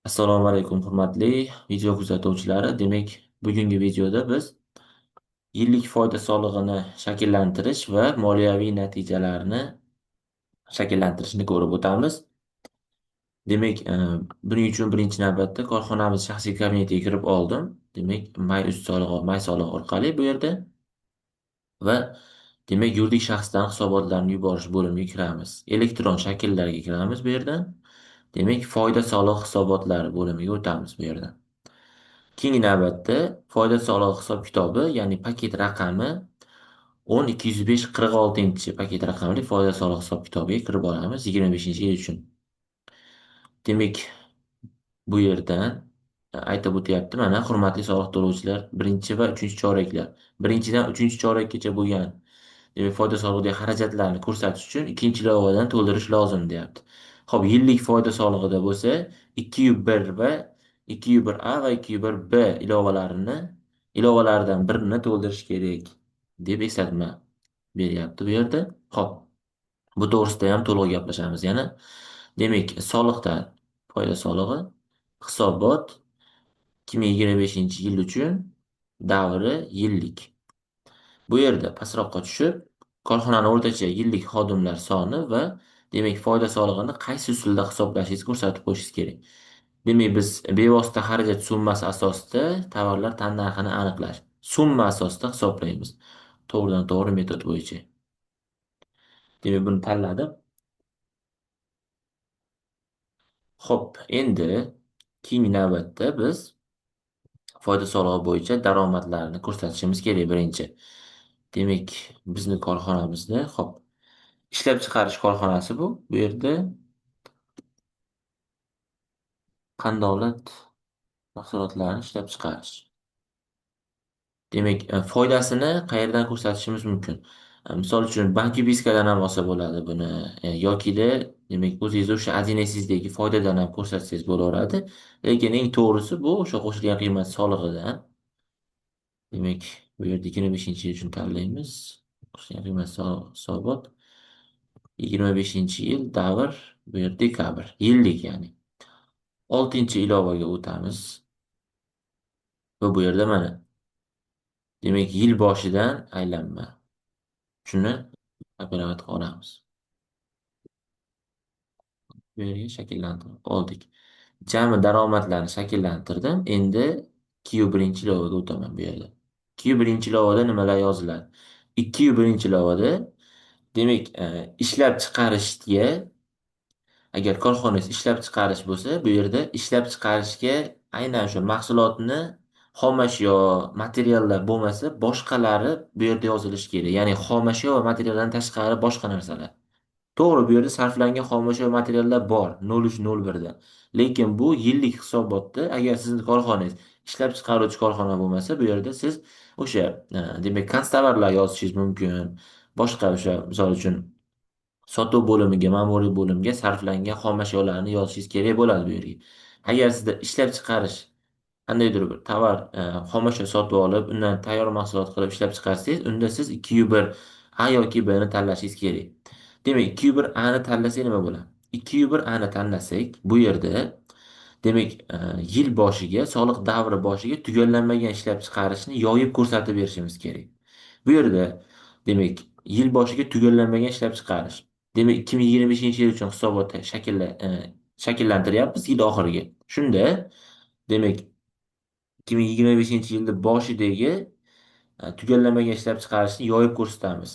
Assalomu alaykum, hurmatli video kuzatuvchilari. Demak, bugungi videoda biz yillik foyda solig'ini shakllantirish va moliyaviy natijalarni shakllantirishni ko'rib o'tamiz. Demak, buning uchun birinchi navbatda korxonamiz shaxsiy kabinetiga kirib oldim. Demak, may solig'i orqali bu yerda va demak, yuridik shaxsdan hisobotlarni yuborish bo'limiga kiramiz. Elektron shakllarga kiramiz bu yerdan. Demak, foyda soliq hisobotlari bo'limiga o'tamiz bu yerdan. Keyingi navbatda foyda solig'i hisob-kitobi, ya'ni paket raqami 10205 paket raqamli foyda solig'i hisob-kitobiga kirib olamiz 25-yil uchun. Demak, bu yerdan aytib o'tyapti, mana hurmatli soliq to'lovchilar, birinchi va uchinchi choraklar. Birinchidan uchinchi chorakgacha bo'lgan demak, foyda solig'idagi xarajatlarni ko'rsatish uchun ikkinchi ilovadan to'ldirish lozim, deyapti. Xo'p, yillik foyda solig'ida bo'lsa 201 va 201A va 201B ilovalaridan birini to'ldirish kerak deb eslatma beryapti bu yerda. Xo'p, bu to'g'risida ham to'liq gaplashamiz yana. Demak, soliqdan foyda solig'i hisobot 2025-yil uchun davri yillik. Bu yerda pastroqqa tushib, korxonani o'rtacha yillik xodimlar soni va demak foyda solig'ini qaysi usulda hisoblashingizni ko'rsatib qo'yishingiz kerak. Demak, biz bevosita xarajat summasi asosida tovarlar tannarxini aniqlash. Summa asosida hisoblaymiz. To'g'ridan to'g'ri metod bo'yicha. Demak, buni tanladim. Xo'p, endi keyingi navbatda biz foyda solig'i bo'yicha daromadlarni ko'rsatishimiz kerak birinchi. Demak, bizni korxonamizda, xo'p, ishlab chiqarish korxonasi bu. Bu yerda qandolat mahsulotlarini ishlab chiqarish. Demak, foydasini qayerdan ko'rsatishimiz mumkin? Misol uchun bank vipiskadan ham olsa bo'ladi buni, yokida demak o'zingiz o'sha azinangizdagi foydadan ham ko'rsatsangiz bo'laveradi. Lekin eng to'g'risi bu o'sha qo'shilgan qiymat solig'idan. Demak, bu yerda 25-yil uchun tanlaymiz. Qo'shilgan qiymat hisobot 25-yil davr, bu yer dekabr, yillik ya'ni. 6-ilovaga o'tamiz va bu yerda mana demak yil boshidan aylanma. Shuni operator qilib olamiz. Bu yerga shakllantirib oldik. Jami daromadlarni shakllantirdim. Endi Q1 ilovaga o'taman bu yerda. Q1 ilovada nimalar yoziladi? 201 ilovada demak, ishlab chiqarishga agar korxonangiz ishlab chiqarish bo'lsa, bu yerda ishlab chiqarishga aynan shu mahsulotni xomashyo, materiallar bo'lmasa, boshqalari bu yerda yozilishi kerak. Ya'ni xomashyo va materiallardan tashqari boshqa narsalar. To'g'ri, bu yerda sarflangan xomashyo materiallar bor 0301 da. Lekin bu yillik hisobotda agar sizni korxonangiz ishlab chiqaruvchi korxona bo'lmasa, bu yerda siz o'sha demak konstavarlar yozishingiz mumkin. Boshqa o'sha misol uchun sotuv bo'limiga, ma'muriy bo'limga sarflangan xomashyolarni yozishingiz kerak bo'ladi bu yerga. Agar sizda ishlab chiqarish qandaydir bir tovar xomashyo sotib olib, undan tayyor mahsulot qilib ishlab chiqarsangiz, unda siz 201 A yoki B ni tanlashingiz kerak. Demak, 201 A ni tanlasak nima bo'ladi? 201 A ni tanlasak, bu yerda demak, yil boshiga, soliq davri boshiga tugallanmagan ishlab chiqarishni yoyib ko'rsatib berishimiz kerak. Bu yerda demak, yil boshiga tugallanmagan ishlab chiqarish. Demak, 2025-yil uchun hisobotni shakllantiryapmiz yil oxiriga. Shunda demak, 2025-yilda boshidagi tugallanmagan ishlab chiqarishni yoyib ko'rsatamiz.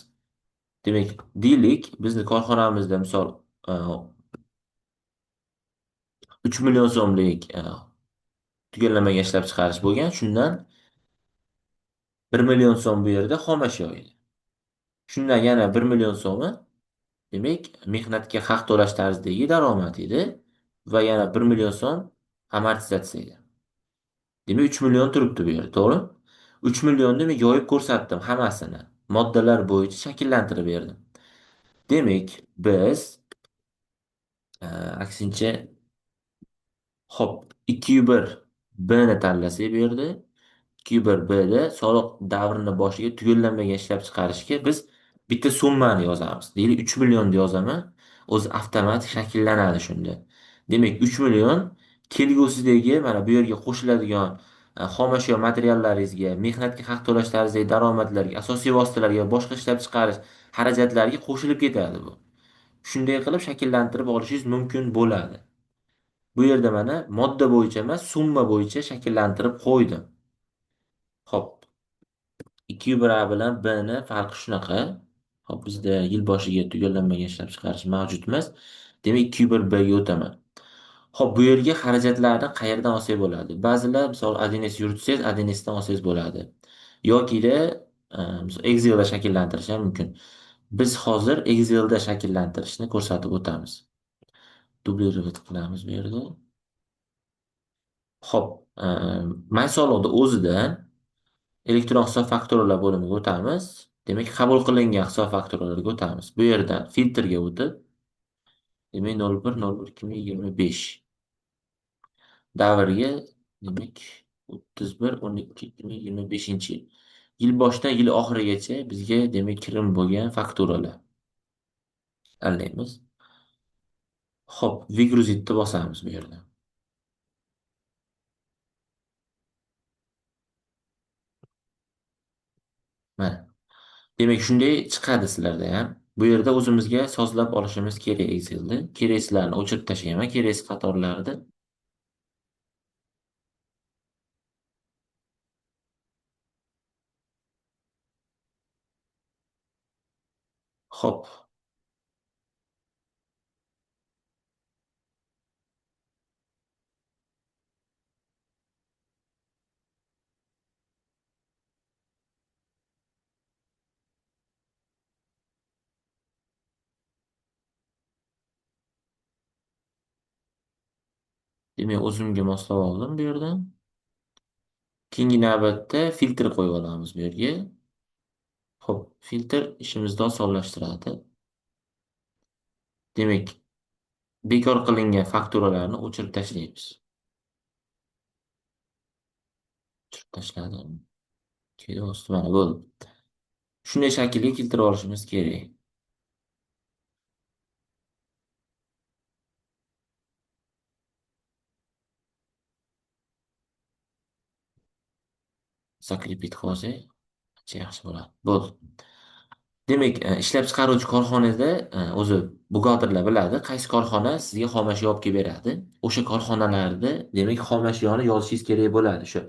Demak, deylik, bizni korxonamizda misol 3 million so'mlik tugallanmagan ishlab chiqarish bo'lgan. Shundan 1 million so'm bu yerda xomashyo edi. Shundan yana 1 million so'mi demak, mehnatga haq to'lash tarzidagi daromad edi va yana 1 million so'm amortizatsiya edi. Demak, 3 million turibdi bu yerda, to'g'ri? 3 millionni men yoyib ko'rsatdim hammasini. Moddalar bo'yicha shakllantirib berdim. Demak, biz aksincha hop 201 B ni tanlasak bu yerda 201 B da soliq davrini boshiga tugallanmagan ishlab chiqarishga biz bitta summani yozamiz. Deylik 3 million deb yozaman. O'zi avtomatik shakllanadi shunda. Demak, 3 million Kelgusidagi mana bu yerga qo'shiladigan xomashyo materiallaringizga, mehnatga haq to'lashlaringizdagi daromadlarga, asosiy vositalarga, boshqa ishlab chiqarish xarajatlariga qo'shilib ketadi bu. Shunday qilib shakllantirib olishingiz mumkin bo'ladi. Bu yerda mana modda bo'yicha emas, summa bo'yicha shakllantirib qo'ydim. Xo'p, 2 A bilan B ni farqi shunaqa. Xo'p, bizda yil boshiga tugallanmagan ishlab chiqarish mavjud emas. Demak, 2 B ga o'taman. Xo'p, bu yerga xarajatlarni qayerdan olsak bo'ladi? Ba'zilar misol 1S yuritsangiz, 1S'dan olsangiz bo'ladi. Yokida misol Excel'da shakllantirish ham mumkin. Biz hozir Excel'da shakllantirishni ko'rsatib o'tamiz. Dublировать qilamiz bu yerda. Xo'p, MySolo'da o'zidan elektron hisob fakturalar bo'limiga o'tamiz. Demak, qabul qilingan hisob fakturalarga o'tamiz. Bu yerdan filtrga o'tib, demak 01.01.2025 davrga, demak 31.12.2025 yil. Yil boshidan yil oxirigacha bizga demak kirim bo'lgan fakturalar tanlaymiz. Xo'p, Vigruzetni bosamiz bu yerda. Mana. Demak, shunday chiqadi sizlarda ham. Bu yerda o'zimizga sozlab olishimiz kerak Excel'da. Kereksizlarni o'chirib tashlayman. Kereksiz qatorlarni. Xo'p, demak o'zimga moslab oldim bu yerdan. Keyingi navbatda filtr qo'yib olamiz bu yerga. Xo'p, filtr ishimizni osonlashtiradi. Demak, bekor qilingan fakturalarni o'chirib tashlaymiz. O'chirib tashladim. Keyin osti mana bo'ldi. Shunday shaklga keltirib olishimiz kerak. Zakripit qilib olsak, ancha yaxshi bo'ladi. Bo'ldi. Demak, ishlab chiqaruvchi korxonada o'zi buxgalterlar biladi, qaysi korxona sizga xomashyo olib kelib beradi. O'sha korxonalarda demak xomashyoni yozishingiz kerak bo'ladi. Shu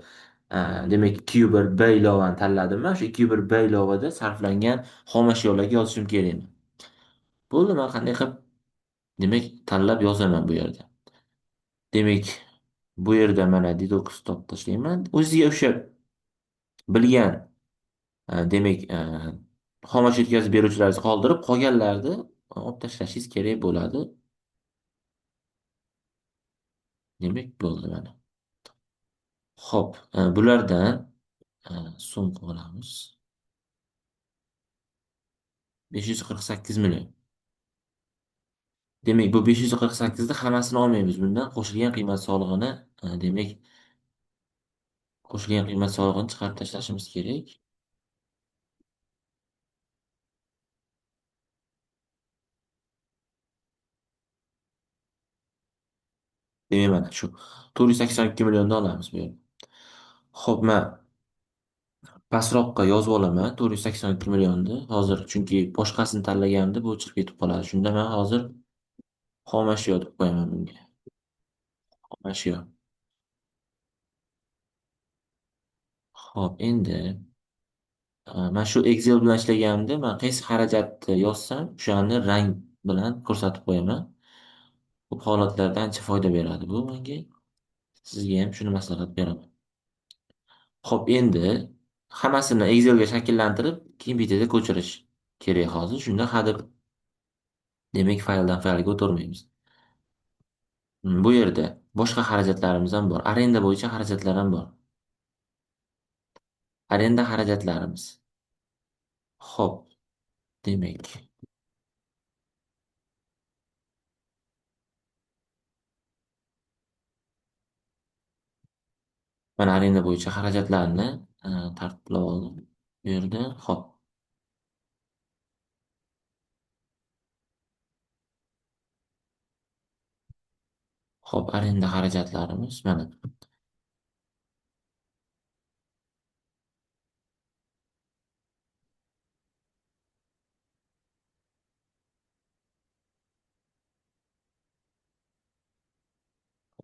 demak 201 B ilovani tanladim. O'sha 201 B ilovada sarflangan xomashyolarga yozishim kerakmi? Bo'ldi, men qanday qilib demak tanlab yozaman bu yerda. Demak, bu yerda mana detoks topib tashlayman. O'ziga o'sha bilgan demak xomashyo yetkazib beruvchilaringizni qoldirib, qolganlarni olib tashlashingiz kerak bo'ladi. Demak, bo'ldi mana. Xo'p, bulardan so'm olamiz. 548 million. Demak, bu 548 ni hammasini olmaymiz. Bundan qo'shilgan qiymat solig'ini, demak, qo'shilgan qiymat solig'ini chiqarib tashlashimiz kerak. Demak, mana shu 482 millionni olamiz bu yerda. Xo'p, men pastroqqa yozib olaman 482 millionni hozir, chunki boshqasini tanlaganimda bu o'chirib ketib qoladi. Shunda men hozir xomashyo deb qo'yaman bunga. Xomashyo. Xo'p, endi man shu Excel bilan ishlaganimda man qaysi xarajatni yozsam, o'shani rang bilan ko'rsatib qo'yaman. Ko'p holatlarda ancha foyda beradi bu menga. Sizga ham shuni maslahat beraman. Xo'p, endi hammasini Excelga shakllantirib, keyin bittaga ko'chirish kerak hozir. Shunda hadeb demak fayldan faylga o'tolmaymiz. Bu yerda boshqa xarajatlarimiz ham bor. Arenda bo'yicha xarajatlar ham bor. Arenda xarajatlarimiz. Xo'p, demak, mana arenda bo'yicha xarajatlarni tartiblab oldim. Bu yerda, xo'p. Xo'p, arenda xarajatlarimiz mana.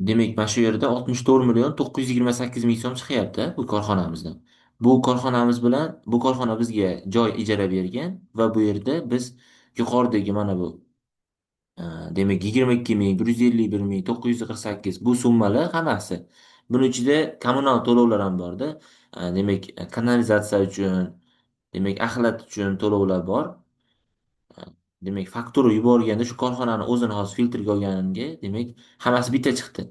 Demak, mana shu yerda 64 million 928 ming so'm chiqyapti bu korxonamizdan. Bu korxonamiz bilan bu korxona bizga joy ijara bergan va bu yerda biz yuqoridagi mana bu demak 22 ming 151 ming 948 bu summalar hammasi. Buning ichida kommunal to'lovlar ham borda. Demak, kanalizatsiya uchun, demak, axlat uchun to'lovlar bor. Demak, faktura yuborganda shu korxonani o'zini xos filtrga olganimga, demak, hammasi bitta chiqdi.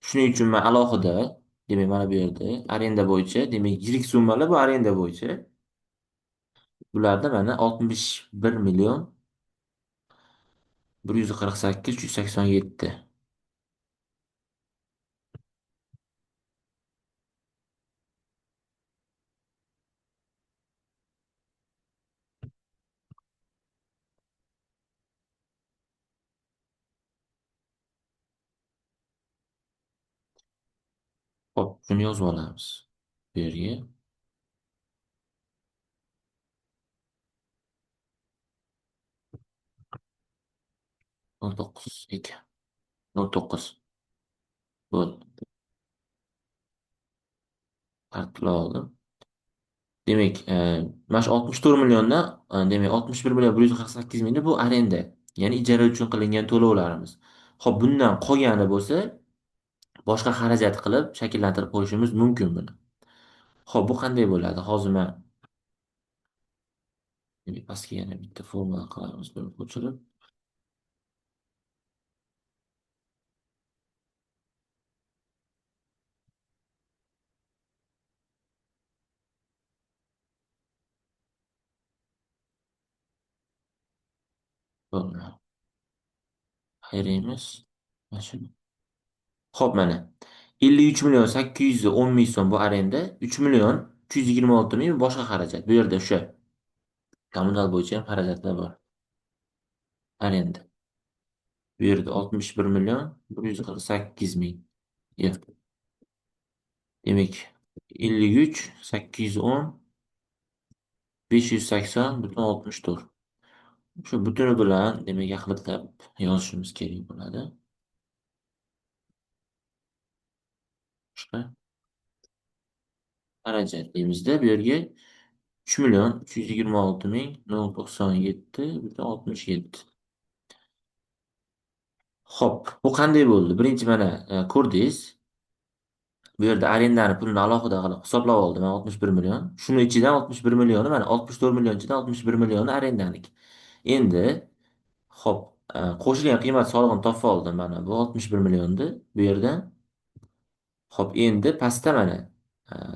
Shuning uchun men alohida, demak, mana bu yerda arenda bo'yicha, demak, yirik summalar bu arenda bo'yicha. Bularda mana 61 million 148 387. Hop, shuni yozib olamiz. Bu yerga 19 ekan. 09 bo'ldi. Tartib oldim. Demak, mana shu 64 milliondan, demak, 61 million 148 mingda bu arenda. Ya'ni ijara uchun qilingan to'lovlarimiz. Xo'p, bundan qolgani bo'lsa, boshqa xarajat qilib shakllantirib qo'yishimiz mumkin buni. Xo'p, bu qanday bo'ladi? Hozir men demak, pastga yana bitta formula qilamiz, buni ko'chirib. Bo'ldi. Xayr emas. Mana shu. Xo'p, mana 53 million 810 ming so'm bu arenda, 3 million 326 ming boshqa xarajat. Bu yerda o'sha kommunal bo'yicha ham xarajatlar bor. Arenda. Bu yerda 61 million 148 ming. Yo'q. Demak, 53 810 580,64. Shu butuni bilan demak yaxlitlab yozishimiz kerak bo'ladi. Boshqa xarajat deymizda bu yerga 3 million 326 ming 097,67. Xo'p, bu qanday bo'ldi? Birinchi mana ko'rdingiz. Bu yerda arendani pulini alohida qilib hisoblab oldim man 61 million. Shuni ichidan 61 millioni mana 64 million ichidan 61 millioni arendaniki. Endi xo'p, qo'shilgan qiymat solig'ini topib oldim mana bu 61 millionni bu yerdan. Xo'p, endi pastda mana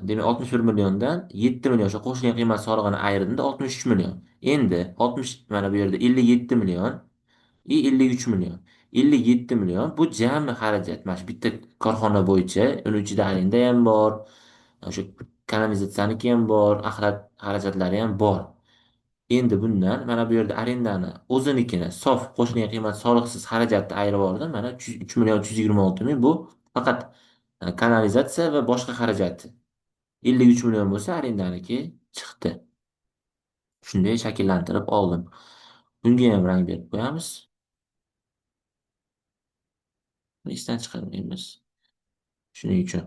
demak 61 milliondan 7 million o'sha qo'shilgan qiymat solig'ini ayirdim-da 63 million. Endi 60 mana bu yerda 57 million 53 million. 57 million bu jami xarajat. Mana shu bitta korxona bo'yicha uni ichida arenda ham bor, o'sha kanalizatsiyaniki ham bor, axlat xarajatlari ham bor. Endi bundan mana bu yerda arendani o'zinikini sof qo'shilgan qiymat soliqsiz xarajatni ayirib yubordim. Mana 3 million 326 ming bu faqat kanalizatsiya va boshqa xarajati. 53 million bo'lsa arendaniki chiqdi. Shunday shakllantirib oldim. Bunga ham rang berib qo'yamiz. Esdan chiqarmaymiz. Shuning uchun.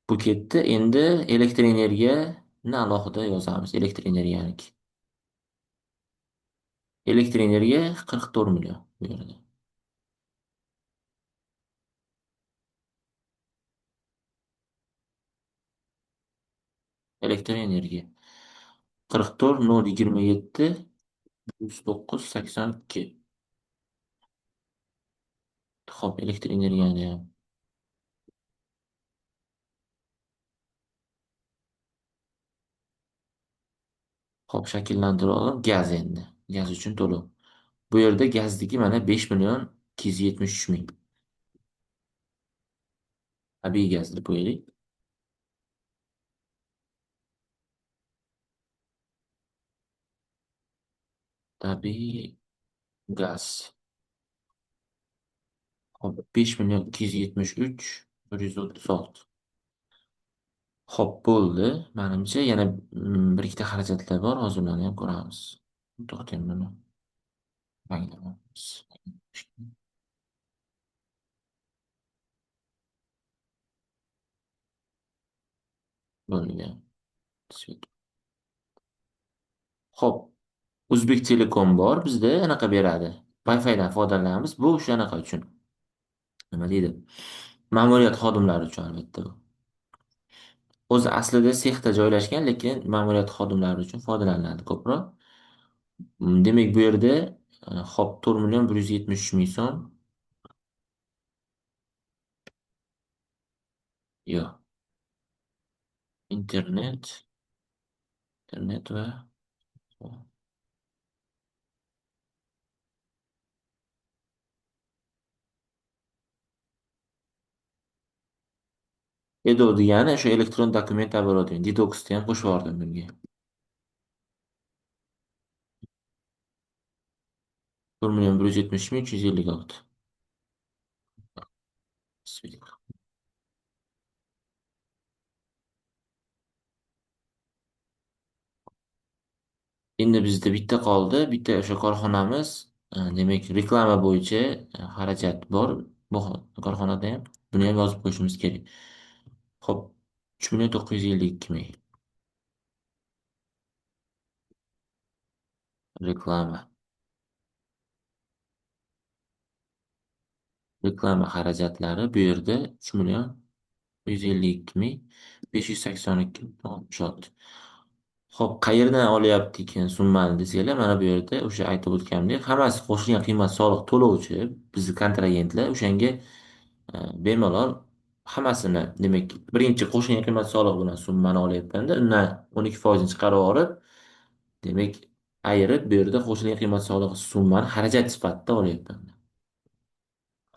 Bu ketdi. Endi elektr energiyani alohida yozamiz. Elektr energiyaniki. Elektr energiya 44 million bu yerda. Elektr energiya 44 027 109 82. Xo'p, elektr energiyani ham. Xo'p, shakllantirib olib gaz endi. Gaz uchun to'lov. Bu yerda gazniki mana 5 million 273 ming. Tabiiy gaz deb qo'yaylik. Tabiiy gaz. Hop, 5 million 273 136. Hop, bo'ldi. Menimcha yana bir ikkita xarajatlar bor. Hozir ularni ham ko'ramiz. To'xtang, buni anglamaymiz. Bo'lgan. Hop, O'zbek Telekom bor. Bizda anaqa beradi. Wi-Fi'dan foydalanamiz. Bu o'sha anaqa uchun. Nima deydi? Ma'muriyat xodimlari uchun albatta bu. O'zi aslida sexda joylashgan, lekin ma'muriyat xodimlari uchun foydalaniladi ko'proq. Demak, bu yerda hop 4 million 173 ming so'm. Yo'q. Internet, internet va Edo degani o'sha elektron dokument оборудование. Detoxni ham qo'shib yubordim bunga. 4 million 173 ming 356. Endi bizda bitta qoldi. Bitta o'sha korxonamiz, demak, reklama bo'yicha xarajat bor. Bu korxonada ham buni ham yozib qo'yishimiz kerak. Xo'p, 3 million 952 ming reklama. Reklama xarajatlari bu yerda 3 million 152 ming 582 oltmish olti. Xo'p, qayerdan olyapti ekan summani desanglar, mana bu yerda o'sha aytib o'tgandek, hammasi qo'shilgan qiymat soliq to'lovchi, bizni kontragentlar o'shanga bemalol hammasini, demak, birinchi qo'shilgan qiymat soliq bilan summani olyapmanda, undan 12% chiqarib olib, demak, ayirib bu yerda qo'shilgan qiymat solig'i summani xarajat sifatida olyapman.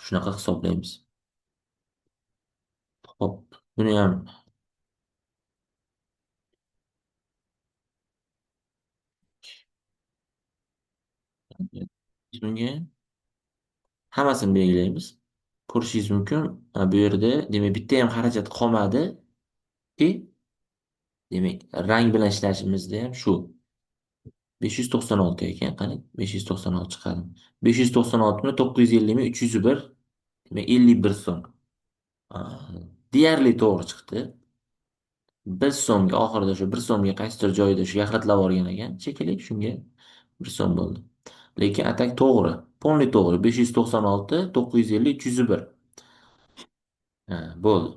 Shunaqa hisoblaymiz. Xo'p, buni ham bunga hammasini belgilaymiz. Ko'rishingiz mumkin. Bu yerda demak bitta ham xarajat qolmadi. Demak, rang bilan ishlashimizda ham shu 596 ekan. Qani 596 chiqadi. 596 ni 950 ming 301, demak 51 so'm. Deyarli to'g'ri chiqdi. 1 so'mga oxirida shu 1 so'mga qaysidir joyda shu yaxlitlab olgan ekan shekilli, shunga 1 so'm bo'ldi. Lekin atak to'g'ri. Polniy to'g'ri. 596 950 301. Ha, bo'ldi.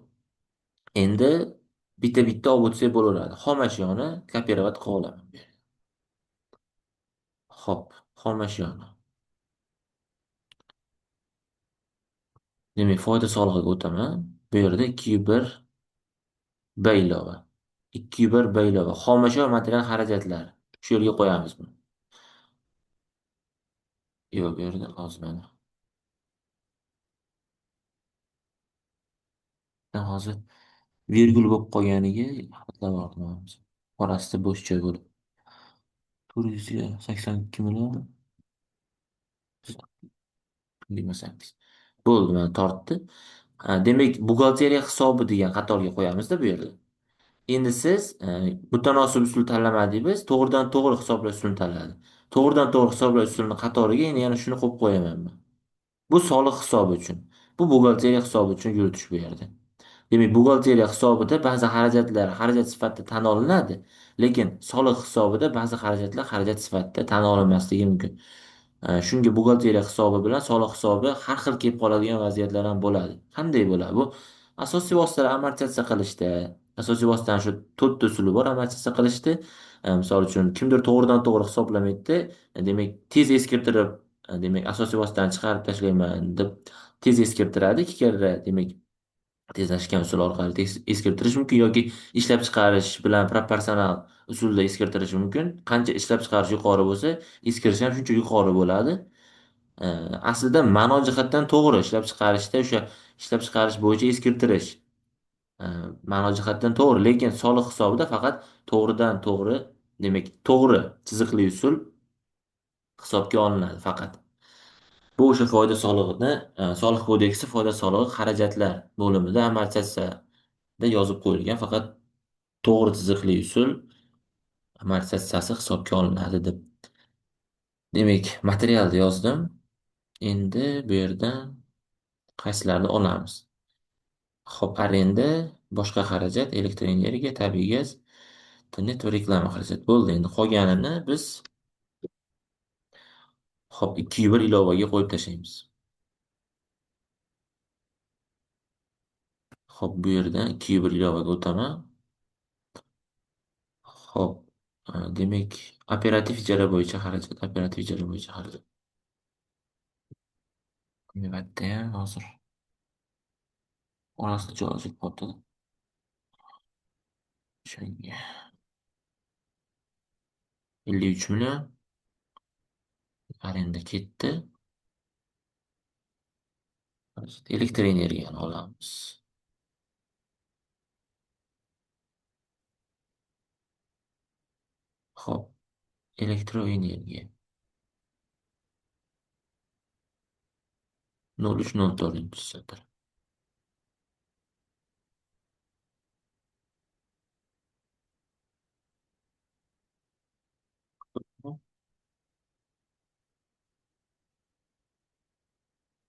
Endi bitta-bitta olib o'tsak bo'laveradi. Xom ashyoni kopirovat qilib olaman. Hop, xom ashyoni. Demak, foyda solig'iga o'taman. Bu yerda 201 B ilova. 201 B ilova. Xom ashyo material xarajatlar. Shu yerga qo'yamiz buni. Yo'q, bu yerda hozir mana. Men hozir virgul bo'lib qolganiga xatlab oldim. Orasida bo'sh joy bo'lib. 482 million 28. Bo'ldi, mana tortdi. Demak, buxgalteriya hisobi degan qatorga qo'yamizda bu yerda. Endi siz mutanosib usul tanlamadingiz, to'g'ridan to'g'ri hisoblash usulini tanladi. To'g'ridan to'g'ri hisoblash usulini qatoriga endi yana shuni qo'yib qo'yaman men. Bu soliq hisobi uchun. Bu buxgalteriya hisobi uchun yuritish bu yerda. Demak, buxgalteriya hisobida ba'zi xarajatlar xarajat sifatida tan olinadi, lekin soliq hisobida ba'zi xarajatlar xarajat sifatida tan olinmasligi mumkin. Shunga buxgalteriya hisobi bilan soliq hisobi har xil kelib qoladigan vaziyatlar ham bo'ladi. Qanday bo'ladi? Bu asosiy vositalar amortizatsiya qilishda, asosiy vositaning shu to'rtta usuli bor amortizatsiya qilishda. Misol uchun kimdir to'g'ridan to'g'ri hisoblamaydida, demak tez eskirtirib, demak asosiy vositani chiqarib tashlayman deb tez eskirtiradi, ikki karra, demak tezlashgan usul orqali eskirtirish mumkin yoki ishlab chiqarish bilan proporsional usulda eskirtirish mumkin. Qancha ishlab chiqarish yuqori bo'lsa, eskirish ham shuncha yuqori bo'ladi. Aslida ma'no jihatdan to'g'ri, ishlab chiqarishda o'sha ishlab chiqarish bo'yicha eskirtirish e, ma'no jihatdan to'g'ri, lekin soliq hisobida faqat to'g'ridan to'g'ri, demak to'g'ri chiziqli usul hisobga olinadi faqat. Bu o'sha foyda solig'ini, soliq kodeksi foyda solig'i xarajatlar bo'limida amortizatsiyada yozib qo'yilgan, faqat to'g'ri chiziqli usul amortizatsiyasi hisobga olinadi deb. Demak, materialni yozdim. Endi bu yerdan qaysilarni olamiz? Xo'p, arenda, boshqa xarajat, elektr energiya, tabiiy gaz, internet va reklama xarajat bo'ldi. Endi qolganini biz xo'p 2 bir ilovaga qo'yib tashlaymiz. Xo'p, bu yerdan 2 bir ilovaga o'taman. Xo'p, demak, operativ ijara bo'yicha xarajat, operativ ijara bo'yicha xarajat. Albatta, hozir orasida joylashib qoldi. Shunga 53 million arenda ketdi. Elektr energiyani olamiz. Xo'p, elektroenergiya 0304-satr.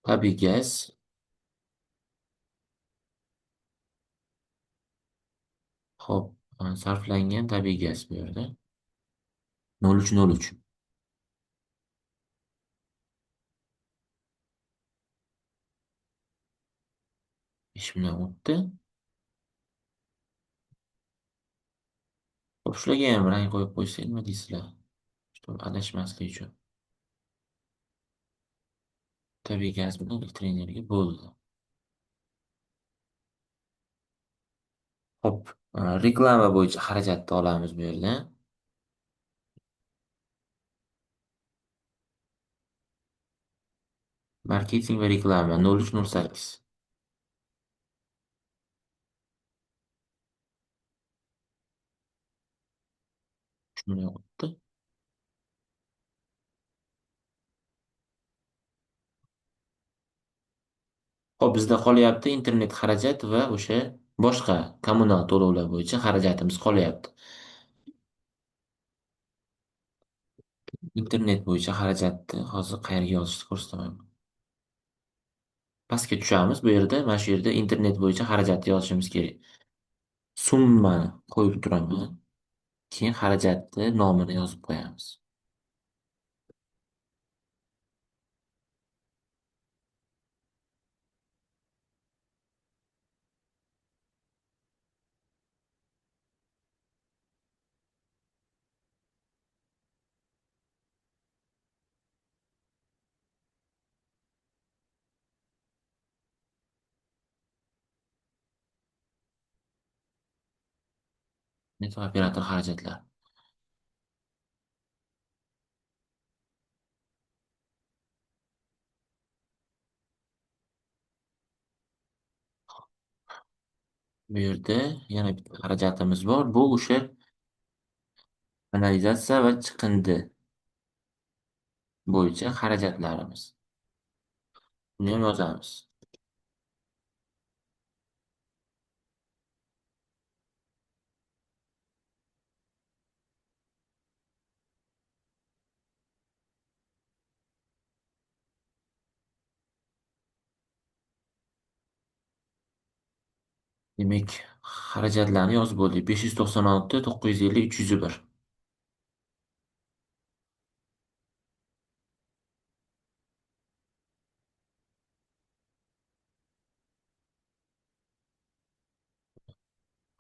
Tabiiy gaz, xo'p, sarflangan tabiiy gaz bu yerda 0303. 5 million o'tdi. Xo'p, shularga ham rang qo'yib qo'ysak nima deysizlar? Чтобы adashmaslik uchun. Tabiiy gaz bilan elektr energiya bo'ldi. Xo'p, reklama bo'yicha xarajatni olamiz bu yerdan. Marketing va reklama 0308. 3 million o'tdi. Xo'p, bizda qolyapti internet xarajat va o'sha boshqa kommunal to'lovlar bo'yicha xarajatimiz qolyapti. Internet bo'yicha xarajatni hozir qayerga yozishni ko'rsataman. Pastga tushamiz. Bu yerda, mana shu yerda internet bo'yicha xarajatni yozishimiz kerak. Summani qo'yib turaman. Keyin xarajatni nomini yozib qo'yamiz. Net operator xarajatlar. Bu yerda yana bitta xarajatimiz bor. Bu o'sha kanalizatsiya va chiqindi bo'yicha xarajatlarimiz. Buni ham yozamiz. Demak, xarajatlarni yozib bo'ldik. 596, 950, 301.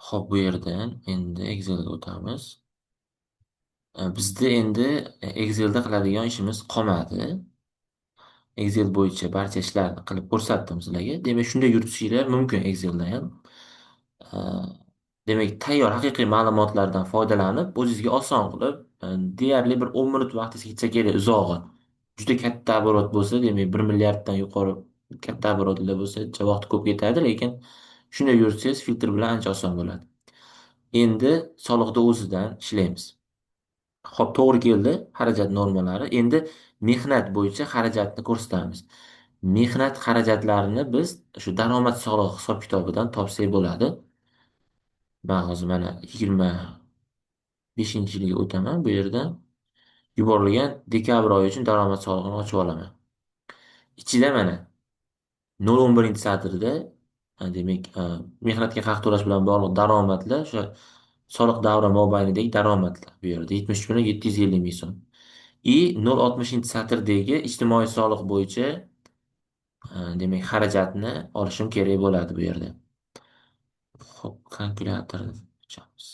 Xo'p, bu yerdan endi Excelga o'tamiz. Bizda endi Excelda qiladigan ishimiz qolmadi. Excel bo'yicha barcha ishlarni qilib ko'rsatdim sizlarga. Demak, shunday yuritishinglar mumkin Excelda ham. Э, Demak, tayyor haqiqiy ma'lumotlardan foydalanib, o'zingizga oson qilib, deyarli bir 10 minut vaqtingiz ketsa kerak uzog'i. Juda katta оборот bo'lsa, demak 1 milliarddan yuqori katta оборотlar bo'lsa, vaqt ko'p ketadi, lekin shunday yursangiz filtr bilan ancha oson bo'ladi. Endi soliqda o'zidan ishlaymiz. Xo'p, to'g'ri keldi xarajat normalari. Endi mehnat bo'yicha xarajatni ko'rsatamiz. Mehnat xarajatlarini biz shu daromad soliq hisob-kitobidan topsak bo'ladi. Men hozir mana 25-yilga o'taman. Bu yerda yuborilgan dekabr oyi uchun daromad solig'ini ochib olaman. Ichida mana 0,11-satrda demak, mehnatga haq to'lash bilan bog'liq daromadlar o'sha soliq davri mobaynidagi daromadlar bu yerda 73,750 ming so'm. И 0,60-satrdagi ijtimoiy soliq bo'yicha demak xarajatni olishim kerak bo'ladi bu yerda. Xo'p, kalkulyatorni ochamiz.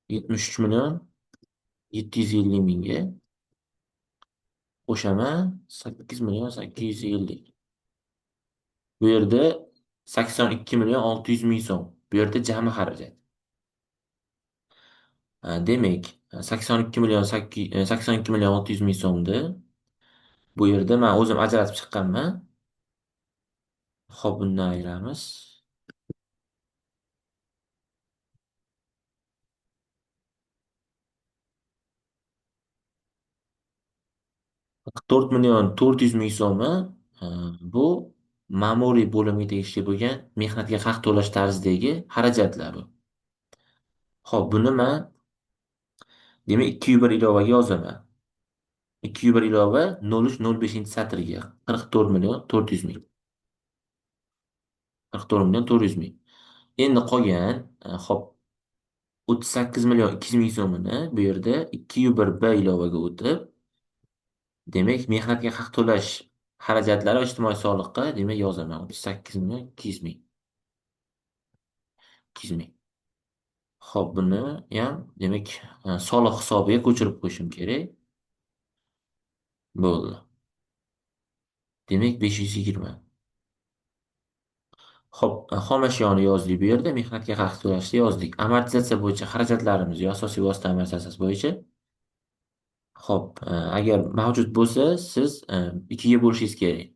73,750 mingga qo'shaman 8,850. Bu yerda 82,600 ming so'm. Bu yerda jami xarajat. Demak, 82,600 ming so'mni bu yerda men o'zim ajratib chiqqanman. Xo'p, bundan ayiramiz. 4,400 ming so'mi e, bu ma'muriy bo'limga tegishli bo'lgan mehnatga haq to'lash tarzidagi xarajatlar bu. Xo'p, buni men demak 2 bir ilovaga yozaman. 2 bir ilova 0,3-0,5-satrga 44,400 ming. 44,400 ming. Endi qolgan, hop, 38,200 ming so'mini bu yerda 2 bir B ilovaga o'tib, demak, mehnatga haq to'lash xarajatlari va ijtimoiy soliqqa demak yozaman. 38,200 ming. 200 ming. Xo'p, buni ham demak soliq hisobiga ko'chirib qo'yishim kerak. Bo'ldi. Demak, 520. Xo'p, xomashyoni yozdik bu yerda, mehnatga haq to'lashni yozdik. Amortizatsiya bo'yicha xarajatlarimiz, asosiy vosita amortizatsiyasi bo'yicha. Xo'p, agar mavjud bo'lsa, siz ikkiga bo'lishingiz kerak.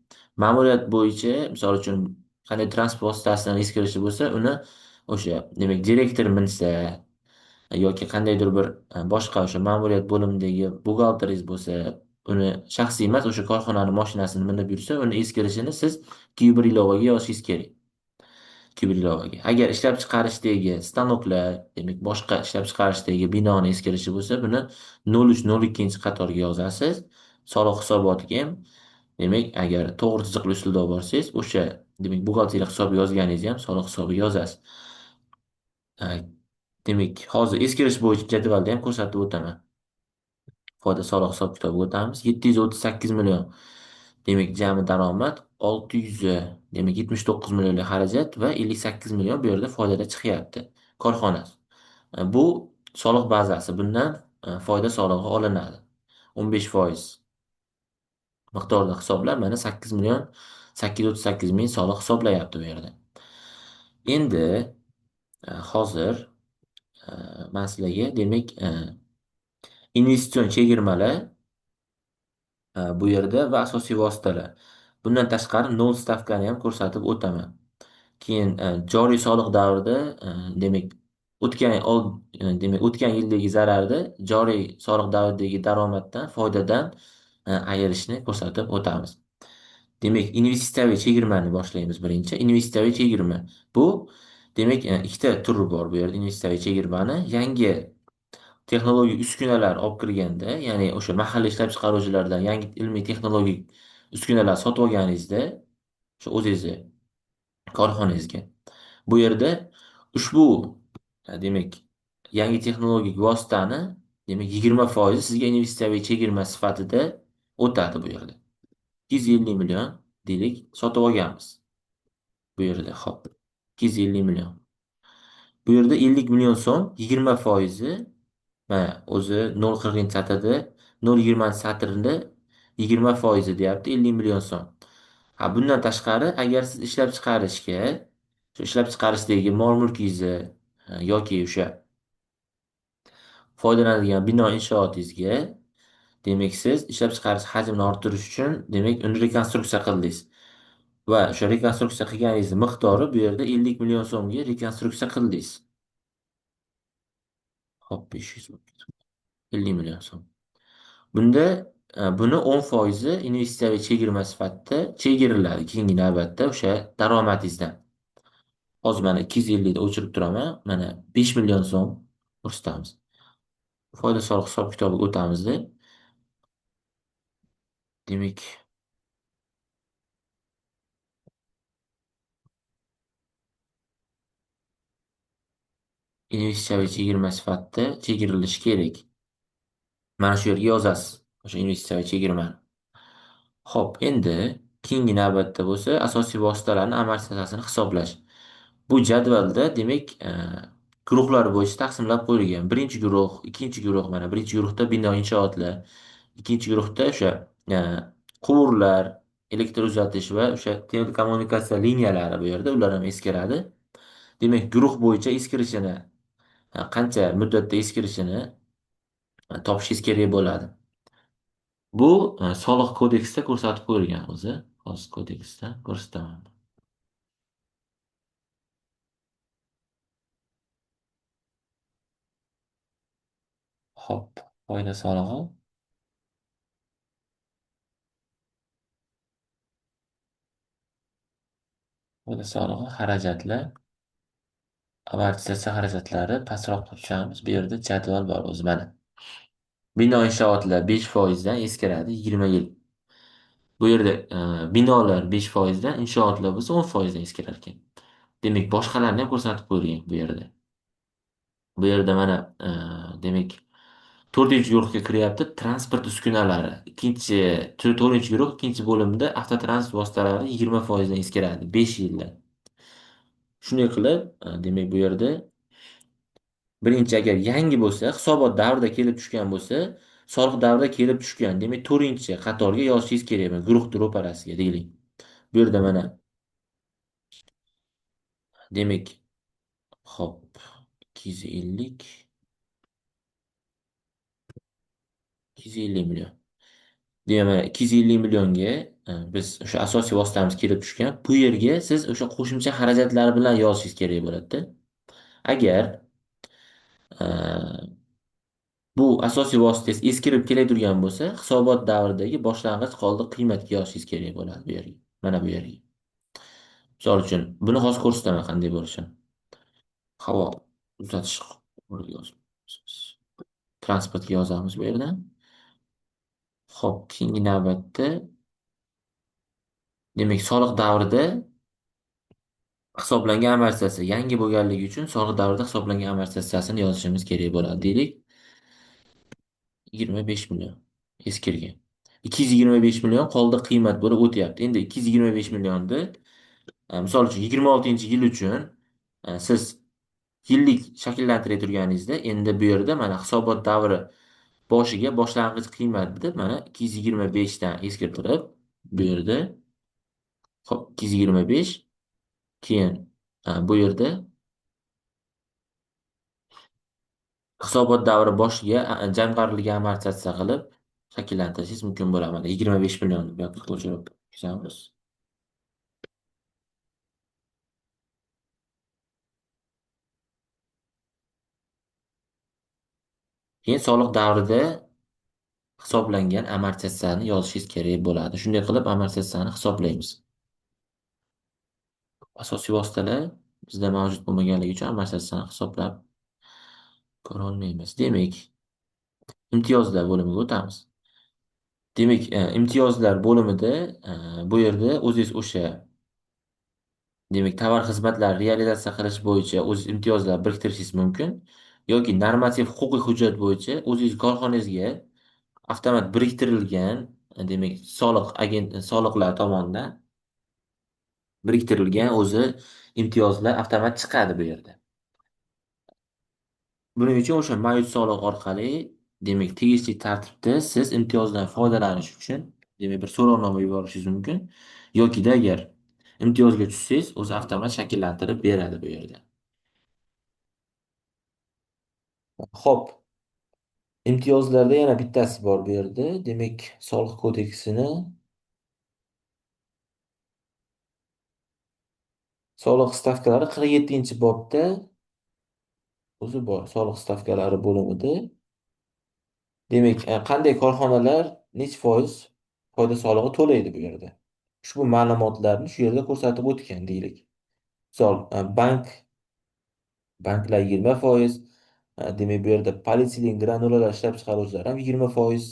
Ma'muriyat bo'yicha, misol uchun, qanday transport vositasidan eskirishi bo'lsa, uni o'sha, demak, direktor minsa yoki qandaydir bir boshqa o'sha ma'muriyat bo'limidagi buxgalteringiz bo'lsa, uni shaxsiy emas, o'sha korxonani mashinasini minib yursa, uni eskirishini siz Q1 ilovaga yozishingiz kerak. Q1 ilovaga. Agar ishlab chiqarishdagi stanoklar, demak, boshqa ishlab chiqarishdagi binoni eskirishi bo'lsa, buni 03-02-qatorga yozasiz. Soliq hisobotiga ham, demak, agar to'g'ri chiziqli usulda olib borsangiz, o'sha, demak, buxgalteriya hisobi yozganingizni ham soliq hisobiga yozasiz. Ha, demak, hozir eskirish bo'yicha jadvalda ham ko'rsatib o'taman. Foyda soliq hisob-kitobiga o'tamiz. 738 million. Demak, jami daromad 600, demak 79 millionlik xarajat va 58 million bu yerda foydada chiqyapti. Korxona. Bu soliq bazasi. Bundan foyda solig'i olinadi. 15% miqdorda hisoblab, mana 8 million 838 ming soliq hisoblayapti bu yerda. Endi hozir man sizlarga demak investitsion chegirmalar bu yerda va asosiy vositalar. Bundan tashqari nol stavkani ham ko'rsatib o'taman. Keyin joriy soliq davrida demak demak o'tgan yildagi zararni joriy soliq davridagi daromaddan, foydadan ayirishni ko'rsatib o'tamiz. Demak, investitsiyaviy chegirmani boshlaymiz birinchi. Investitsiyaviy chegirma. Bu demak ikkita turi bor bu yerda investitsiyaviy chegirmani. Yangi texnologik uskunalar olib kirganda, ya'ni o'sha mahalliy ishlab chiqaruvchilardan yangi ilmiy texnologik uskunalar sotib olganingizda, o'sha o'zingizni korxonangizga, bu yerda ushbu demak yangi texnologik vositani demak 20% sizga investitsiyaviy chegirma sifatida o'tadi bu yerda. 250 million deylik sotib olganmiz. Bu yerda hop 250 million. Bu yerda 50 million so'm 20%. Mana o'zi 0,40-satrda 0,20-satrda 20% deyapti, 50 million so'm. Ha, bundan tashqari, agar siz ishlab chiqarishga, shu ishlab chiqarishdagi mol-mulkingizni yoki o'sha foydalanadigan bino inshootingizga, demak, siz ishlab chiqarish hajmini orttirish uchun, demak, uni rekonstruksiya qildingiz. Va o'sha rekonstruksiya qilganingiz miqdori bu yerda 50 million so'mga rekonstruksiya qildingiz. Hop, 500 50 million so'm. Bunda buni 10% investitsiyaviy chegirma sifatida chegiriladi keyingi navbatda o'sha daromadingizdan. Hozir mana 250 da o'chirib turaman. Mana 5 million so'm ko'rsatamiz. Foyda soliq hisob kitobiga o'tamizda. Demak, investitsiyaviy chegirma sifatida chegirilishi kerak. Mana shu yerga yozasiz o'sha investitsiyaviy chegirmani. Xo'p, endi keyingi navbatda bo'lsa asosiy vositalarni amortizatsiyasini hisoblash. Bu jadvalda demak guruhlar bo'yicha taqsimlab qo'yilgan. Birinchi guruh, ikkinchi guruh, mana birinchi guruhda bino inshootlar, ikkinchi guruhda o'sha e, quvurlar, elektr uzatish va o'sha telekommunikatsiya liniyalari bu yerda ular ham eskiradi. Demak, guruh bo'yicha eskirishini, qancha muddatda eskirishini topishingiz kerak bo'ladi. Bu soliq kodeksida ko'rsatib qo'yilgan o'zi. Hozir kodeksda ko'rsataman. Hop, foyda solig'i, foyda solig'i, xarajatlar, amortizatsiya xarajatlari pastroqda tushamiz. Bu yerda jadval bor o'zi mana. Bino inshootlar 5% dan eskiradi 20 yil. Bu yerda binolar 5% dan, inshootlar bo'lsa 10% dan eskirar ekan. Demak, boshqalarni ham ko'rsatib qo'yilgan bu yerda. Bu yerda mana demak 4-chi guruhga kiryapti transport uskunalari. To'rtinchi guruh ikkinchi bo'limda avtotransport vositalari 20% dan eskiradi 5 yilda. Shunday qilib, demak bu yerda birinchi agar yangi bo'lsa, hisobot davrida kelib tushgan bo'lsa, soliq davrida kelib tushgan. Demak, 4-qatorga yozishingiz kerak emas, guruh ro'parasiga deylik. Bu yerda mana demak, hop 250 250 million. Demak, mana 250 millionga biz o'sha asosiy vositamiz kelib tushgan. Bu yerga siz o'sha qo'shimcha xarajatlar bilan yozishingiz kerak bo'ladi. Agar e, bu asosiy vositangiz eskirib kelaturgan bo'lsa, hisobot davridagi boshlang'ich qoldiq qiymatga yozishingiz kerak bo'ladi bu yerga. Mana bu yerga. Misol uchun, buni hozir ko'rsataman qanday bo'lishini. Havo uzatish o'rniga yozamiz. Transportga yozamiz bu yerdan. Xo'p, keyingi navbatda demak soliq davrida hisoblangan amortizatsiya yangi bo'lganligi uchun soliq davrida hisoblangan amortizatsiyasini yozishimiz kerak bo'ladi deylik. 25 million eskirgan. 225 million qoldiq qiymat bo'lib o'tyapti. Endi 225 millionni misol uchun 26-yil uchun siz yillik shakllantirib turganingizda endi bu yerda mana hisobot davri boshiga boshlang'ich qiymat deb mana 225 dan eskirtirib bu yerda hop 225 keyin bu yerda hisobot davri boshiga jamg'arilgan amortizatsiya qilib shakllantirishingiz mumkin bo'ladi. Mana 25 million bu yoqqa ko'chirib yozamiz. Keyin soliq davrida hisoblangan amortizatsiyani yozishingiz kerak bo'ladi. Shunday qilib amortizatsiyani hisoblaymiz. Asosiy vositalar bizda mavjud bo'lmaganligi uchun amortizatsiyani hisoblab ko'rolmaymiz. Demak, imtiyozlar bo'limiga o'tamiz. Demak, imtiyozlar bo'limida bu yerda o'zingiz o'sha demak tovar xizmatlar realizatsiya qilish bo'yicha o'z imtiyozlar biriktirishingiz mumkin yoki normativ huquqiy hujjat bo'yicha o'zingiz korxonangizga avtomat biriktirilgan demak soliqlar tomonidan biriktirilgan o'zi imtiyozlar avtomat chiqadi bu yerda. Buning uchun o'sha mayus soliq orqali demak tegishli tartibda siz imtiyozdan foydalanish uchun demak bir so'rovnoma yuborishingiz mumkin yokida agar imtiyozga tushsangiz o'zi avtomat shakllantirib beradi bu yerda. Xo'p, imtiyozlarda yana bittasi bor bu yerda. Demak, soliq kodeksini soliq stavkalari 47-bobda o'zi bor soliq stavkalari bo'limida. Demak, qanday korxonalar necha foiz foyda solig'i to'laydi bu yerda. Ushbu ma'lumotlarni shu yerda ko'rsatib o'tgan deylik. Misol, banklar 20%, demak bu yerda polietilen granulalar ishlab chiqaruvchilar ham 20%,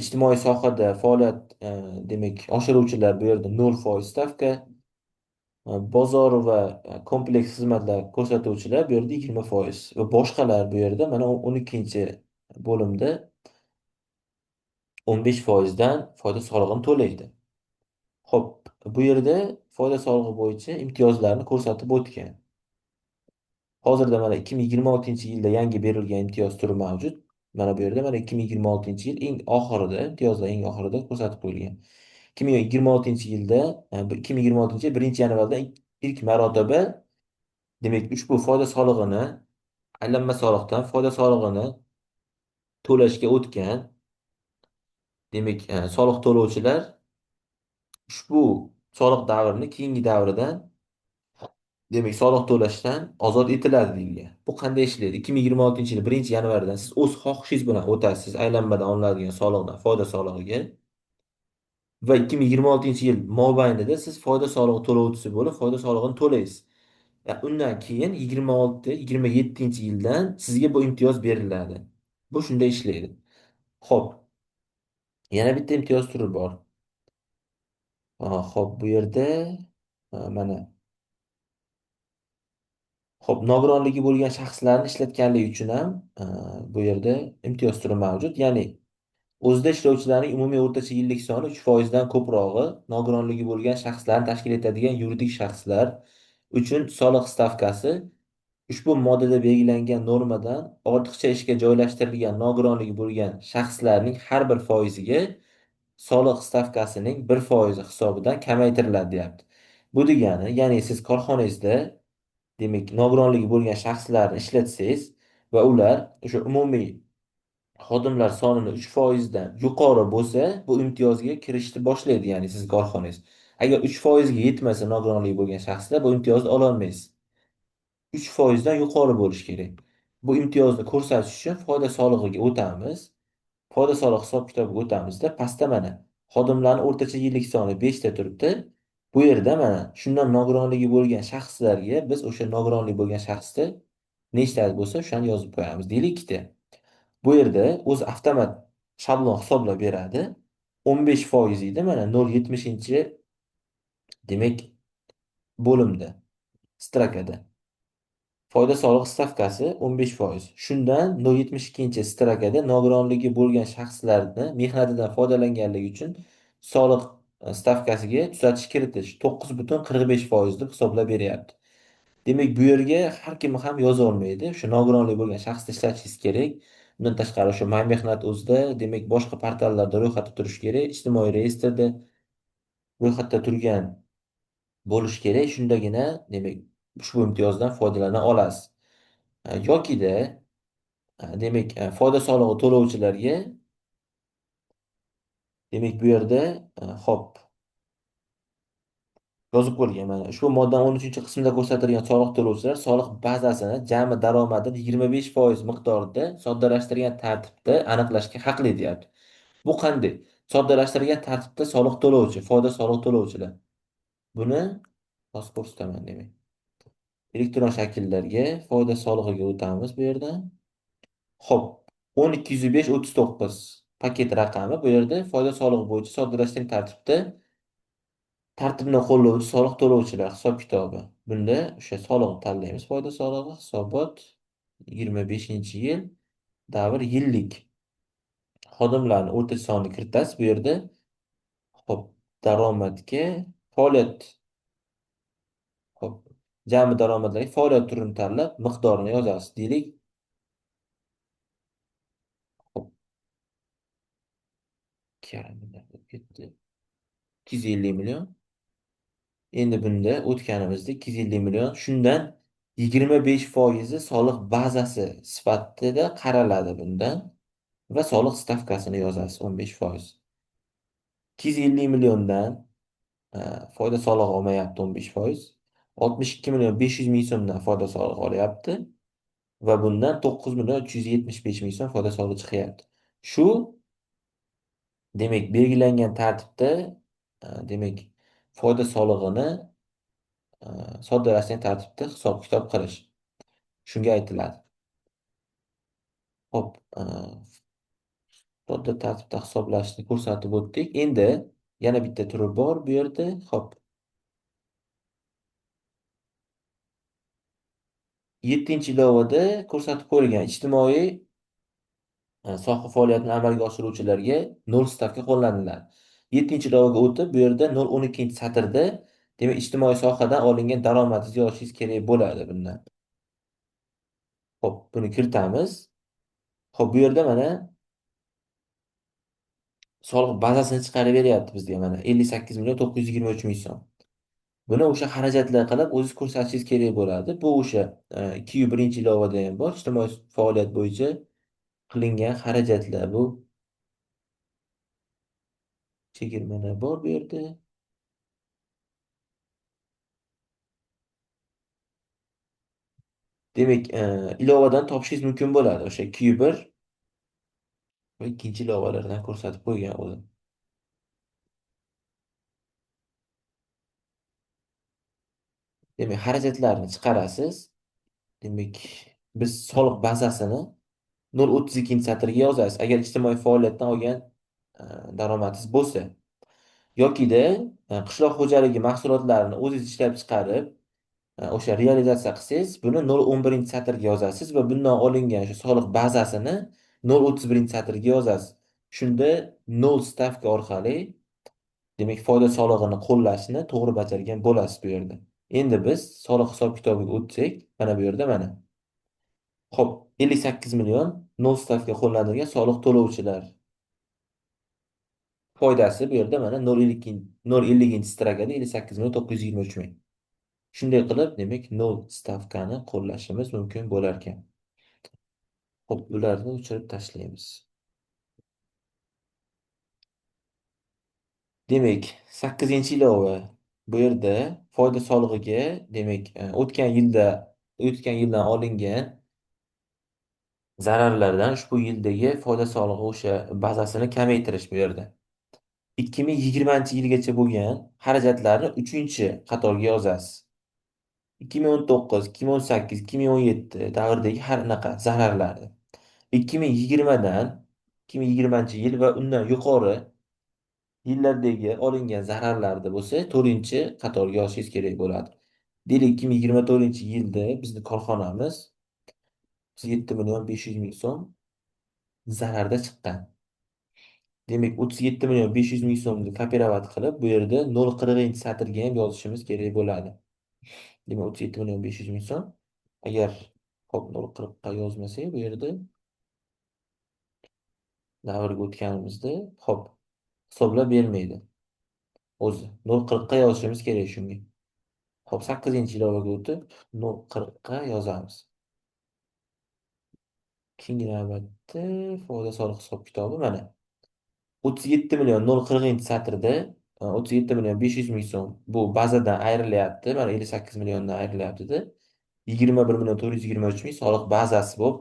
ijtimoiy sohada faoliyat demak oshiruvchilar bu yerda 0% stavka, bozor va kompleks xizmatlar ko'rsatuvchilar bu yerda 20% va boshqalar bu yerda mana 12-chi bo'limda 15%dan foyda solig'ini to'laydi. Xo'p, bu yerda foyda solig'i bo'yicha imtiyozlarni ko'rsatib o'tgan. Hozirda mana 2026-yilda yangi berilgan imtiyoz turi mavjud. Mana bu yerda mana 2026-yil eng oxirida, imtiyozlar eng oxirida ko'rsatib qo'yilgan. 2026-yilda, 2026-yil 1-yanvarda ilk marotaba demak ushbu foyda solig'ini, aylanma soliqdan foyda solig'ini to'lashga o'tgan, demak, soliq to'lovchilar ushbu soliq davrini keyingi davridan demak soliq to'lashdan ozod etiladi deyilgan. Bu qanday ishlaydi? 2026-yil 1-yanvardan siz o'z xohishingiz bilan o'tasiz aylanmadan olinadigan soliqdan foyda solig'iga va 2026-yil mobaynida siz foyda solig'i to'lovchisi bo'lib foyda solig'ini to'laysiz. Undan keyin 27-yildan sizga bu imtiyoz beriladi. Bu shunday ishlaydi. Xo'p, yana bitta imtiyoz turi bor. Xo'p, bu yerda mana Xo'p, nogironligi bo'lgan shaxslarni ishlatganligi uchun ham bu yerda imtiyoz turi mavjud. Ya'ni o'zida ishlovchilarning umumiy o'rtacha yillik soni 3%dan ko'prog'i nogironligi bo'lgan shaxslarni tashkil etadigan yuridik shaxslar uchun soliq stavkasi ushbu moddada belgilangan normadan ortiqcha ishga joylashtirilgan nogironligi bo'lgan shaxslarning har bir foiziga soliq stavkasining 1% hisobidan kamaytiriladi, deyapti. Bu degani, ya'ni siz korxonangizda demak nogironligi bo'lgan shaxslarni ishlatsangiz va ular o'sha umumiy xodimlar sonini 3%dan yuqori bo'lsa, bu imtiyozga kirishni boshlaydi, ya'ni siz korxonangiz. Agar 3%ga yetmasa nogironligi bo'lgan shaxslar bu imtiyozni ololmaysiz. 3%dan yuqori bo'lishi kerak. Bu imtiyozni ko'rsatish uchun foyda solig'iga o'tamiz. Foyda solig'i hisob kitobiga o'tamizda pastda mana xodimlarning o'rtacha yillik soni 5 ta turibdi. Bu yerda mana shundan nogironligi bo'lgan shaxslarga biz o'sha nogironligi bo'lgan shaxsda nechtasi bo'lsa o'shani yozib qo'yamiz. Deylik 2 ta. Bu yerda o'zi avtomat shablon hisoblab beradi. 15% edi mana 0,70 demak bo'limda, strakada. Foyda solig'i stavkasi 15%. Shundan 0,72 strakada nogironligi bo'lgan shaxslarni mehnatidan foydalanganligi uchun soliq stavkasiga tuzatish kiritish 9,45% deb hisoblab beryapti. Demak, bu yerga har kim ham yoza olmaydi. Shu nogironligi bo'lgan shaxsni ishlatishingiz kerak. Bundan tashqari shu My Mehnat o'zida, demak, boshqa portallarda ro'yxatda turish kerak, ijtimoiy reyestrda ro'yxatda turgan bo'lish kerak. Shundagina, demak, ushbu imtiyozdan foydalana olasiz. Yokida demak, foyda solig'i to'lovchilarga demak bu yerda hop yozib qo'yilgan, mana ushbu moddaning 13-qismida ko'rsatilgan soliq to'lovchilar soliq bazasini jami daromadining 25% miqdorida soddalashtirilgan tartibda aniqlashga haqli, deyapti. Bu qanday? Soddalashtirilgan tartibda soliq to'lovchi, foyda solig'i to'lovchilar. Buni hozir ko'rsataman, demak. Elektron shakllarga foyda solig'iga o'tamiz bu yerda. Xo'p, 1020539 paket raqami bu yerda foyda solig'i bo'yicha soddalashtirilgan tartibni qo'llovchi soliq to'lovchilar hisob-kitobi. Bunda o'sha solig'ni tanlaymiz. Foyda solig'i hisobot 25-yil davr yillik xodimlarni o'rtacha sonini kiritasiz bu yerda. Xo'p, daromadga faoliyat, xo'p, jami daromadlarga faoliyat turini tanlab miqdorini yozasiz deylik. Xo'p, 2,5 bo'lib ketdi. 250 million. Endi bunda o'tganimizda 250 million, shundan 25% soliq bazasi sifatida qaraladi bundan va soliq stavkasini yozasiz 15%. 250 milliondan foyda solig'i olmayapti 15%. 62 million 500 ming so'mdan foyda solig'i olyapti. va bundan 9 million 375 ming so'm foyda solig'i chiqyapti. Shu demak belgilangan tartibda demak foyda solig'ini soddalashgan tartibda hisob kitob qilish. Shunga aytiladi. Hop, sodda tartibda hisoblashni ko'rsatib o'tdik. Endi yana bitta turi bor bu yerda. Hop, 7-ilovada ko'rsatib qo'yilgan ijtimoiy soha faoliyatini amalga oshiruvchilarga nol stavka qo'llaniladi. 7-ilovaga o'tib, bu yerda 0,12-satrda demak ijtimoiy sohadan olingan daromadingizni yozishingiz kerak bo'ladi bundan. Hop, buni kiritamiz. Hop, bu yerda mana soliq bazasini chiqarib beryapti bizga mana 58 million 923 ming so'm. Buni o'sha xarajatlar qilib o'zingiz ko'rsatishingiz kerak bo'ladi. Bu o'sha 201-ilovada ham bor. Ijtimoiy faoliyat bo'yicha qilingan xarajatlar bu chegirmalar bor bu yerda. Demak, ilovadan topishingiz mumkin bo'ladi. O'sha Q1 va ikkinchi ilovalardan ko'rsatib qo'ygan o'zi. Demak, xarajatlarni chiqarasiz. Demak, biz soliq bazasini 0,32-satrga yozasiz. Agar ijtimoiy faoliyatdan olgan daromadingiz bo'lsa, yokida qishloq xo'jaligi mahsulotlarini o'zingiz ishlab chiqarib, o'sha realizatsiya qilsangiz, buni 0,11-satrga yozasiz va bundan olingan shu soliq bazasini 0,31-satrga yozasiz. Shunda 0 stavka orqali demak foyda solig'ini qo'llashni to'g'ri bajargan bo'lasiz bu yerda. Endi biz soliq hisob-kitobiga o'tsak, mana bu yerda mana. Xo'p, 58 million 0 stavka qo'llanilgan soliq to'lovchilar foydasi bu yerda mana 0,50-strakada 58 million 923 ming. Shunday qilib, demak, 0 stavkani qo'llashimiz mumkin bo'lar ekan. Xo'p, ularni o'chirib tashlaymiz. Demak, 8-ilova bu yerda foyda solig'iga, demak, o'tgan yildan olingan zararlardan ushbu yildagi foyda solig'i o'sha bazasini kamaytirish bu yerda. 2020-yilgacha bo'lgan xarajatlarni 3-qatorga yozasiz. 2019, 2018, 2017 davridagi har anaqa zararlarni 2020dan 2020-yil va undan yuqori yillardagi olingan zararlarda bo'lsa 4-qatorga yozishingiz kerak bo'ladi. Deylik 2024-yilda bizni korxonamiz 7 million 500 ming so'm zararda chiqqan. Demak, 37 million 500 ming so'mni kopirovat qilib, bu yerda 0,40-satrga ham yozishimiz kerak bo'ladi. Demak, 37 million 500 ming so'm. Agar hop 0,40 ga yozmasak, bu yerda davrga o'tganimizda hop hisoblab bermaydi. O'zi 0,40 ga yozishimiz kerak shunga. Hop, 8-ilovaga o'tib 0,40 ga yozamiz. Keyingi navbatda foyda soliq hisob-kitobi mana 37 million 0,40-satrda 37 million 500 ming so'm bu bazadan ayrilyapti. Mana 58 milliondan ayrilyapti-da. 21 million 423 ming soliq bazasi bo'lib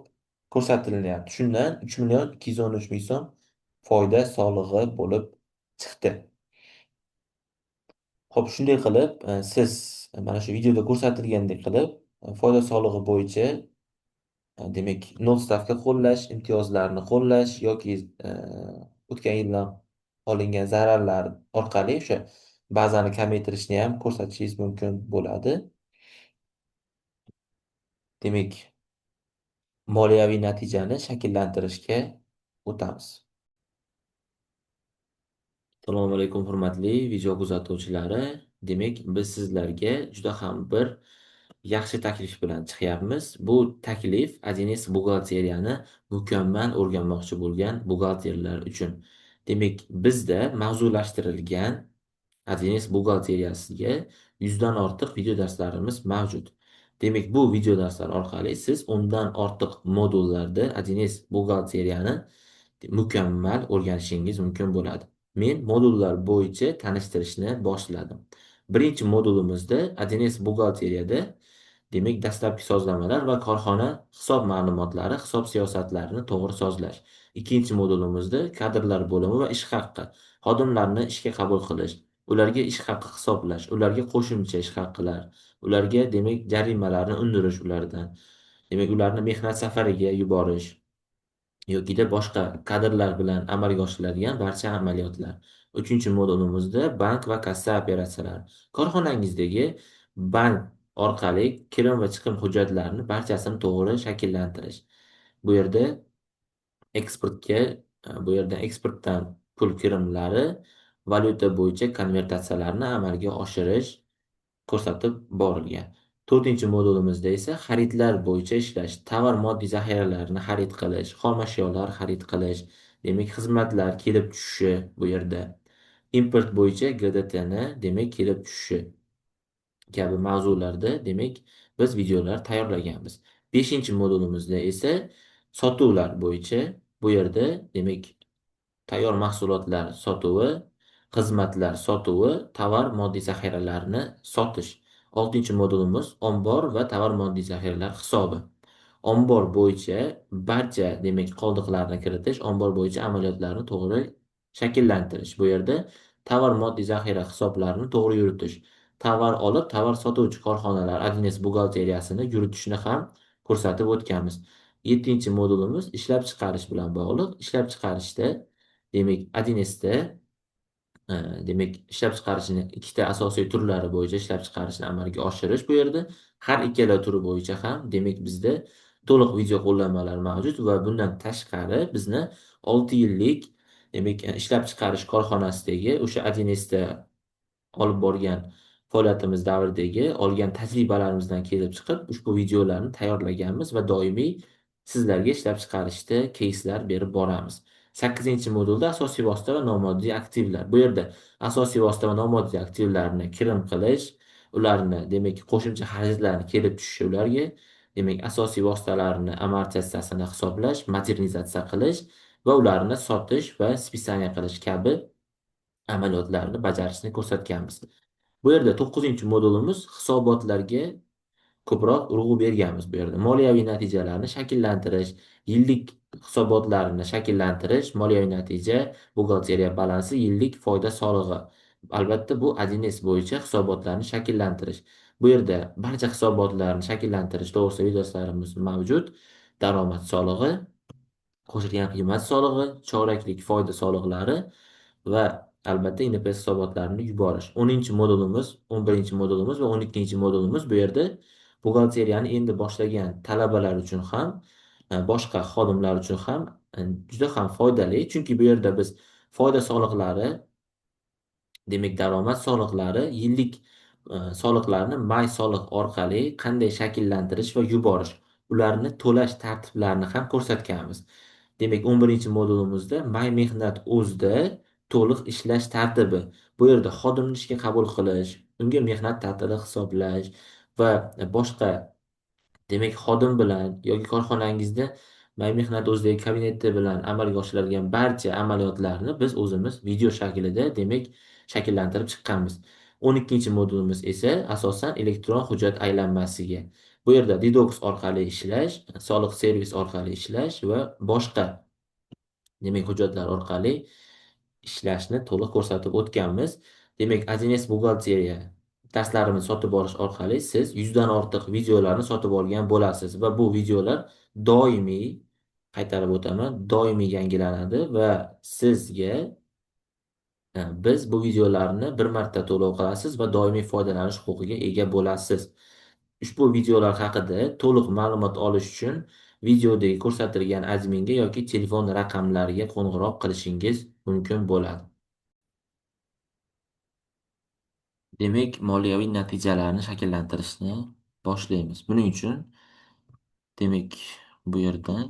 ko'rsatilyapti. Shundan 3 million 213 ming so'm foyda solig'i bo'lib chiqdi. Xo'p, shunday qilib, siz mana shu videoda ko'rsatilgandek qilib, foyda solig'i bo'yicha demak, 0 stavka qo'llash, imtiyozlarni qo'llash yoki o'tgan yildan olingan zararlar orqali o'sha bazani kamaytirishni ham ko'rsatishingiz mumkin bo'ladi. Demak, moliyaviy natijani shakllantirishga o'tamiz. Assalomu alaykum, hurmatli video kuzatuvchilari. Demak, biz sizlarga juda ham bir yaxshi taklif bilan chiqyapmiz. Bu taklif Adines buxgalteriyani mukammal o'rganmoqchi bo'lgan buxgalterlar uchun. Demak, bizda mavzulashtirilgan Adines buxgalteriyasiga 100 dan ortiq video darslarimiz mavjud. Demak, bu video darslar orqali siz 10 dan ortiq modullarda Adines buxgalteriyani mukammal o'rganishingiz mumkin bo'ladi. Men modullar bo'yicha tanishtirishni boshladim. Birinchi modulimizda Adines buxgalteriyada demak dastlabki sozlamalar va korxona hisob ma'lumotlari, hisob siyosatlarini to'g'ri sozlash. Ikkinchi modulimizda kadrlar bo'limi va ish haqi. Xodimlarni ishga qabul qilish, ularga ish haqi hisoblash, ularga qo'shimcha ish haqilar, ularga demak jarimalarni undirish ulardan. Demak ularni mehnat safariga yuborish yokida boshqa kadrlar bilan amalga oshiriladigan barcha amaliyotlar. Uchinchi modulimizda bank va kassa operatsiyalari. Korxonangizdagi bank orqali kirim va chiqim hujjatlarini barchasini to'g'ri shakllantirish. Bu yerda eksportga, bu yerda eksportdan pul kirimlari valyuta bo'yicha konvertatsiyalarni amalga oshirish ko'rsatib borilgan. To'rtinchi modulimizda esa xaridlar bo'yicha ishlash, tovar moddiy zaxiralarini xarid qilish, xom ashyolar xarid qilish, demak xizmatlar kelib tushishi bu yerda. Import bo'yicha GDTni demak kelib tushishi kabi mavzularda demak biz videolar tayyorlaganmiz. Beshinchi modulimizda esa sotuvlar bo'yicha bu yerda demak tayyor mahsulotlar sotuvi, xizmatlar sotuvi, tovar moddiy zaxiralarini sotish. Oltinchi modulimiz ombor va tovar moddiy zaxiralar hisobi. Ombor bo'yicha barcha demak qoldiqlarni kiritish, ombor bo'yicha amaliyotlarni to'g'ri shakllantirish. Bu yerda tovar moddiy zaxira hisoblarini to'g'ri yuritish. Tovar olib, tovar sotuvchi korxonalar adines buxgalteriyasini yuritishni ham ko'rsatib o'tganmiz. Yettinchi modulimiz ishlab chiqarish bilan bog'liq. Ishlab chiqarishda demak adinesda e, demak ishlab chiqarishni ikkita asosiy turlari bo'yicha ishlab chiqarishni amalga oshirish bu yerda har ikkala turi bo'yicha ham demak bizda to'liq video qo'llanmalar mavjud va bundan tashqari bizni 6 yillik demak ishlab chiqarish korxonasidagi o'sha adinesda olib borgan faoliyatimiz davridagi olgan tajribalarimizdan kelib chiqib ushbu videolarni tayyorlaganmiz va doimiy sizlarga ishlab chiqarishda keyslar berib boramiz. Sakkizinchi modulda asosiy vosita va nomoddiy aktivlar. Bu yerda asosiy vosita va nomoddiy aktivlarni kirim qilish, ularni demak qo'shimcha xarajatlarni kelib tushishi ularga, demak asosiy vositalarni amortizatsiyasini hisoblash, modernizatsiya qilish va ularni sotish va spисание qilish kabi amaliyotlarni bajarishni ko'rsatganmiz. Bu yerda 9-modulimiz hisobotlarga ko'proq urg'u berganmiz bu yerda. Moliyaviy natijalarni shakllantirish, yillik hisobotlarni shakllantirish, moliyaviy natija, buxgalteriya balansi, yillik foyda solig'i. Albatta bu 1 bo'yicha hisobotlarni shakllantirish. Bu yerda barcha hisobotlarni shakllantirish to'g'risida videolarimiz mavjud. Daromad solig'i, qo'shilgan qiymat solig'i, choraklik foyda soliqlari va albatta NPS hisobotlarini yuborish. 10-modulimiz, 11-modulimiz va 12-modulimiz bu yerda buxgalteriyani endi boshlagan talabalar uchun ham, boshqa xodimlar uchun ham juda ham foydali. Chunki bu yerda biz foyda soliqlari, demak daromad soliqlari, yillik soliqlarni may soliq orqali qanday shakllantirish va yuborish, ularni to'lash tartiblarini ham ko'rsatganmiz. Demak, 11-modulimizda may mehnat o'zida to'liq ishlash tartibi. Bu yerda xodimni ishga qabul qilish, unga mehnat ta'tili hisoblash va boshqa demak xodim bilan yoki korxonangizda may mehnat o'zidagi kabineti bilan amalga oshiriladigan barcha amaliyotlarni biz o'zimiz video shaklida demak shakllantirib chiqqanmiz. 12-modulimiz esa asosan elektron hujjat aylanmasiga. Bu yerda Didox orqali ishlash, soliq servis orqali ishlash va boshqa demak hujjatlar orqali ishlashni to'liq ko'rsatib o'tganmiz. Demak, Azines buxgalteriya darslarimizni sotib olish orqali siz 100 dan ortiq videolarni sotib olgan bo'lasiz va bu videolar doimiy, qaytarib o'taman, doimiy yangilanadi va sizga biz bu videolarni bir marta to'lov qilasiz va doimiy foydalanish huquqiga ega bo'lasiz. Ushbu videolar haqida to'liq ma'lumot olish uchun videodagi ko'rsatilgan adminga yoki telefon raqamlariga qo'ng'iroq qilishingiz mumkin bo'ladi. Demak, moliyaviy natijalarni shakllantirishni boshlaymiz. Buning uchun demak, bu yerdan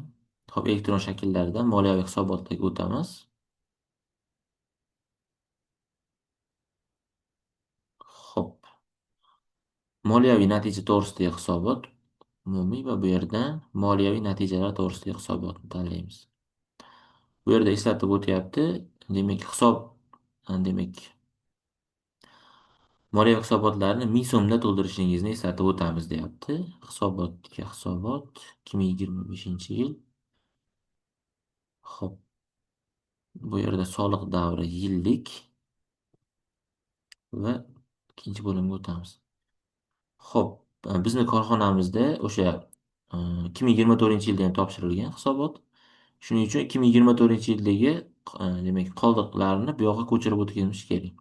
elektron shakllarda moliyaviy hisobotlarga o'tamiz. Xo'p, moliyaviy natija to'g'risidagi hisobot umumiy va bu yerdan moliyaviy natijalar to'g'risidagi hisobotni tanlaymiz. Bu yerda eslatib o'tyapti. Demak, hisob demak Moliya hisobotlarini 1000 so'mda to'ldirishingizni eslatib o'tamiz, deyapti. Hisobotga hisobot 2025 yil. Xo'p, bu yerda soliq davri yillik va ikkinchi bo'limga o'tamiz. Xo'p, bizni korxonamizda o'sha 2024-yilda ham topshirilgan hisobot. Shuning uchun 2024-yildagi demak qoldiqlarni bu yoqqa ko'chirib o'tkazimiz kerak.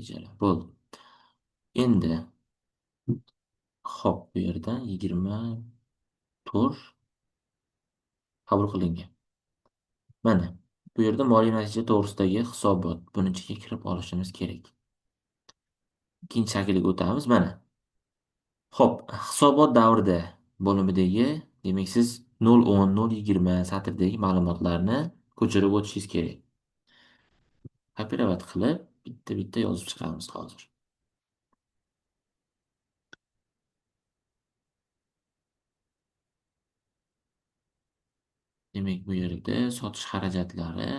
Natijalar bo'ldi. Endi hop, bu yerdan 24 qabul qilingan. Mana bu yerda moliya natija to'g'risidagi hisobot. Buni ichiga kirib olishimiz kerak. Ikkinchi shaklga o'tamiz. Mana. Xo'p, hisobot davrida bo'limidagi, demak siz 010, 020 satrdagi ma'lumotlarni ko'chirib o'tishingiz kerak. Kopirovat qilib bitta-bitta yozib chiqamiz hozir. Demak, bu yerda sotish xarajatlari,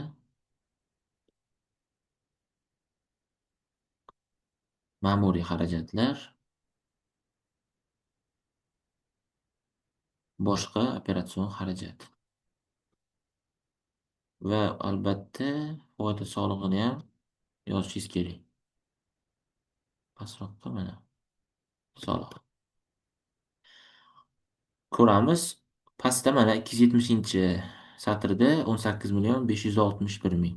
ma'muriy xarajatlar, boshqa operatsion xarajat va albatta foyda solig'ini ham yozishingiz kerak. Pastroqqa mana soliq. Ko'ramiz. Pastda mana 270-satrda 18.561.000.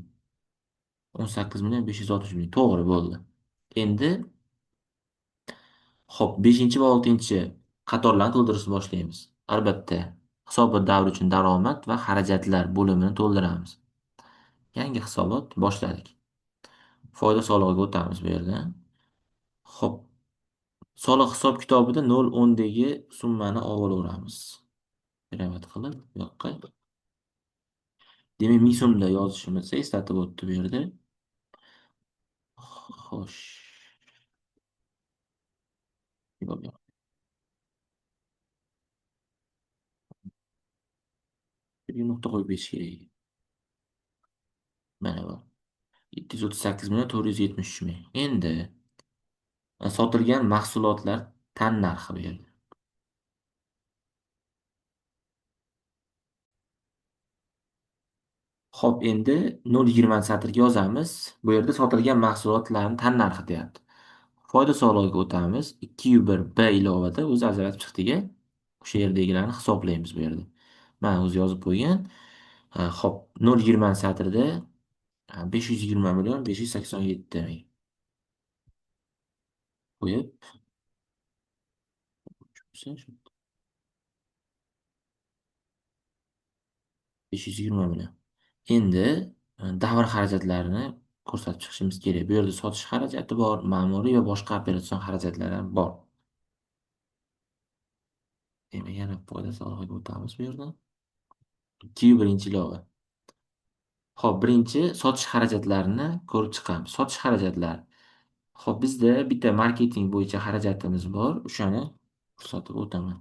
18.560.000. To'g'ri bo'ldi. Endi xo'p, 5 va 6 qatorlarni to'ldirishni boshlaymiz. Albatta, hisobot davri uchun daromad va xarajatlar bo'limini to'ldiramiz. Yangi hisobot boshladik. Foyda solig'iga o'tamiz bu yerda. Xo'p, soliq hisob-kitobida 0.10dagi summani olaveramiz. Piramid qilib, bu yoqqa. Demak, 1000 so'mda yozishimiz eslatib o'tdi bu yerda. Xo'sh. Bir nuqta qo'yib berish kerak. Mana bu. 738.473.000. Endi sotilgan mahsulotlar tannarxi bu yerda. Xo'p, endi 0.20 satrga yozamiz. Bu yerda sotilgan mahsulotlarning tannarxi deyapti. Foyda solig'iga o'tamiz. 201B ilovada o'zi ajratib chiqdiga o'sha yerdagilarni hisoblaymiz bu yerda. Mana o'zi yozib qo'ygan. Xo'p, 0.20 satrda 520.587.000 qo'yib 520 million. Endi davr xarajatlarini ko'rsatib chiqishimiz kerak. Bu yerda sotish xarajati bor, ma'muriy va boshqa operatsion xarajatlar ham bor. Demak, yana foyda solig'iga o'tamiz bu yerdan. 201 ilova. Xo'p, birinchi sotish xarajatlarini ko'rib chiqamiz. Sotish xarajatlari. Xo'p, bizda bitta marketing bo'yicha xarajatimiz bor. O'shani ko'rsatib o'taman.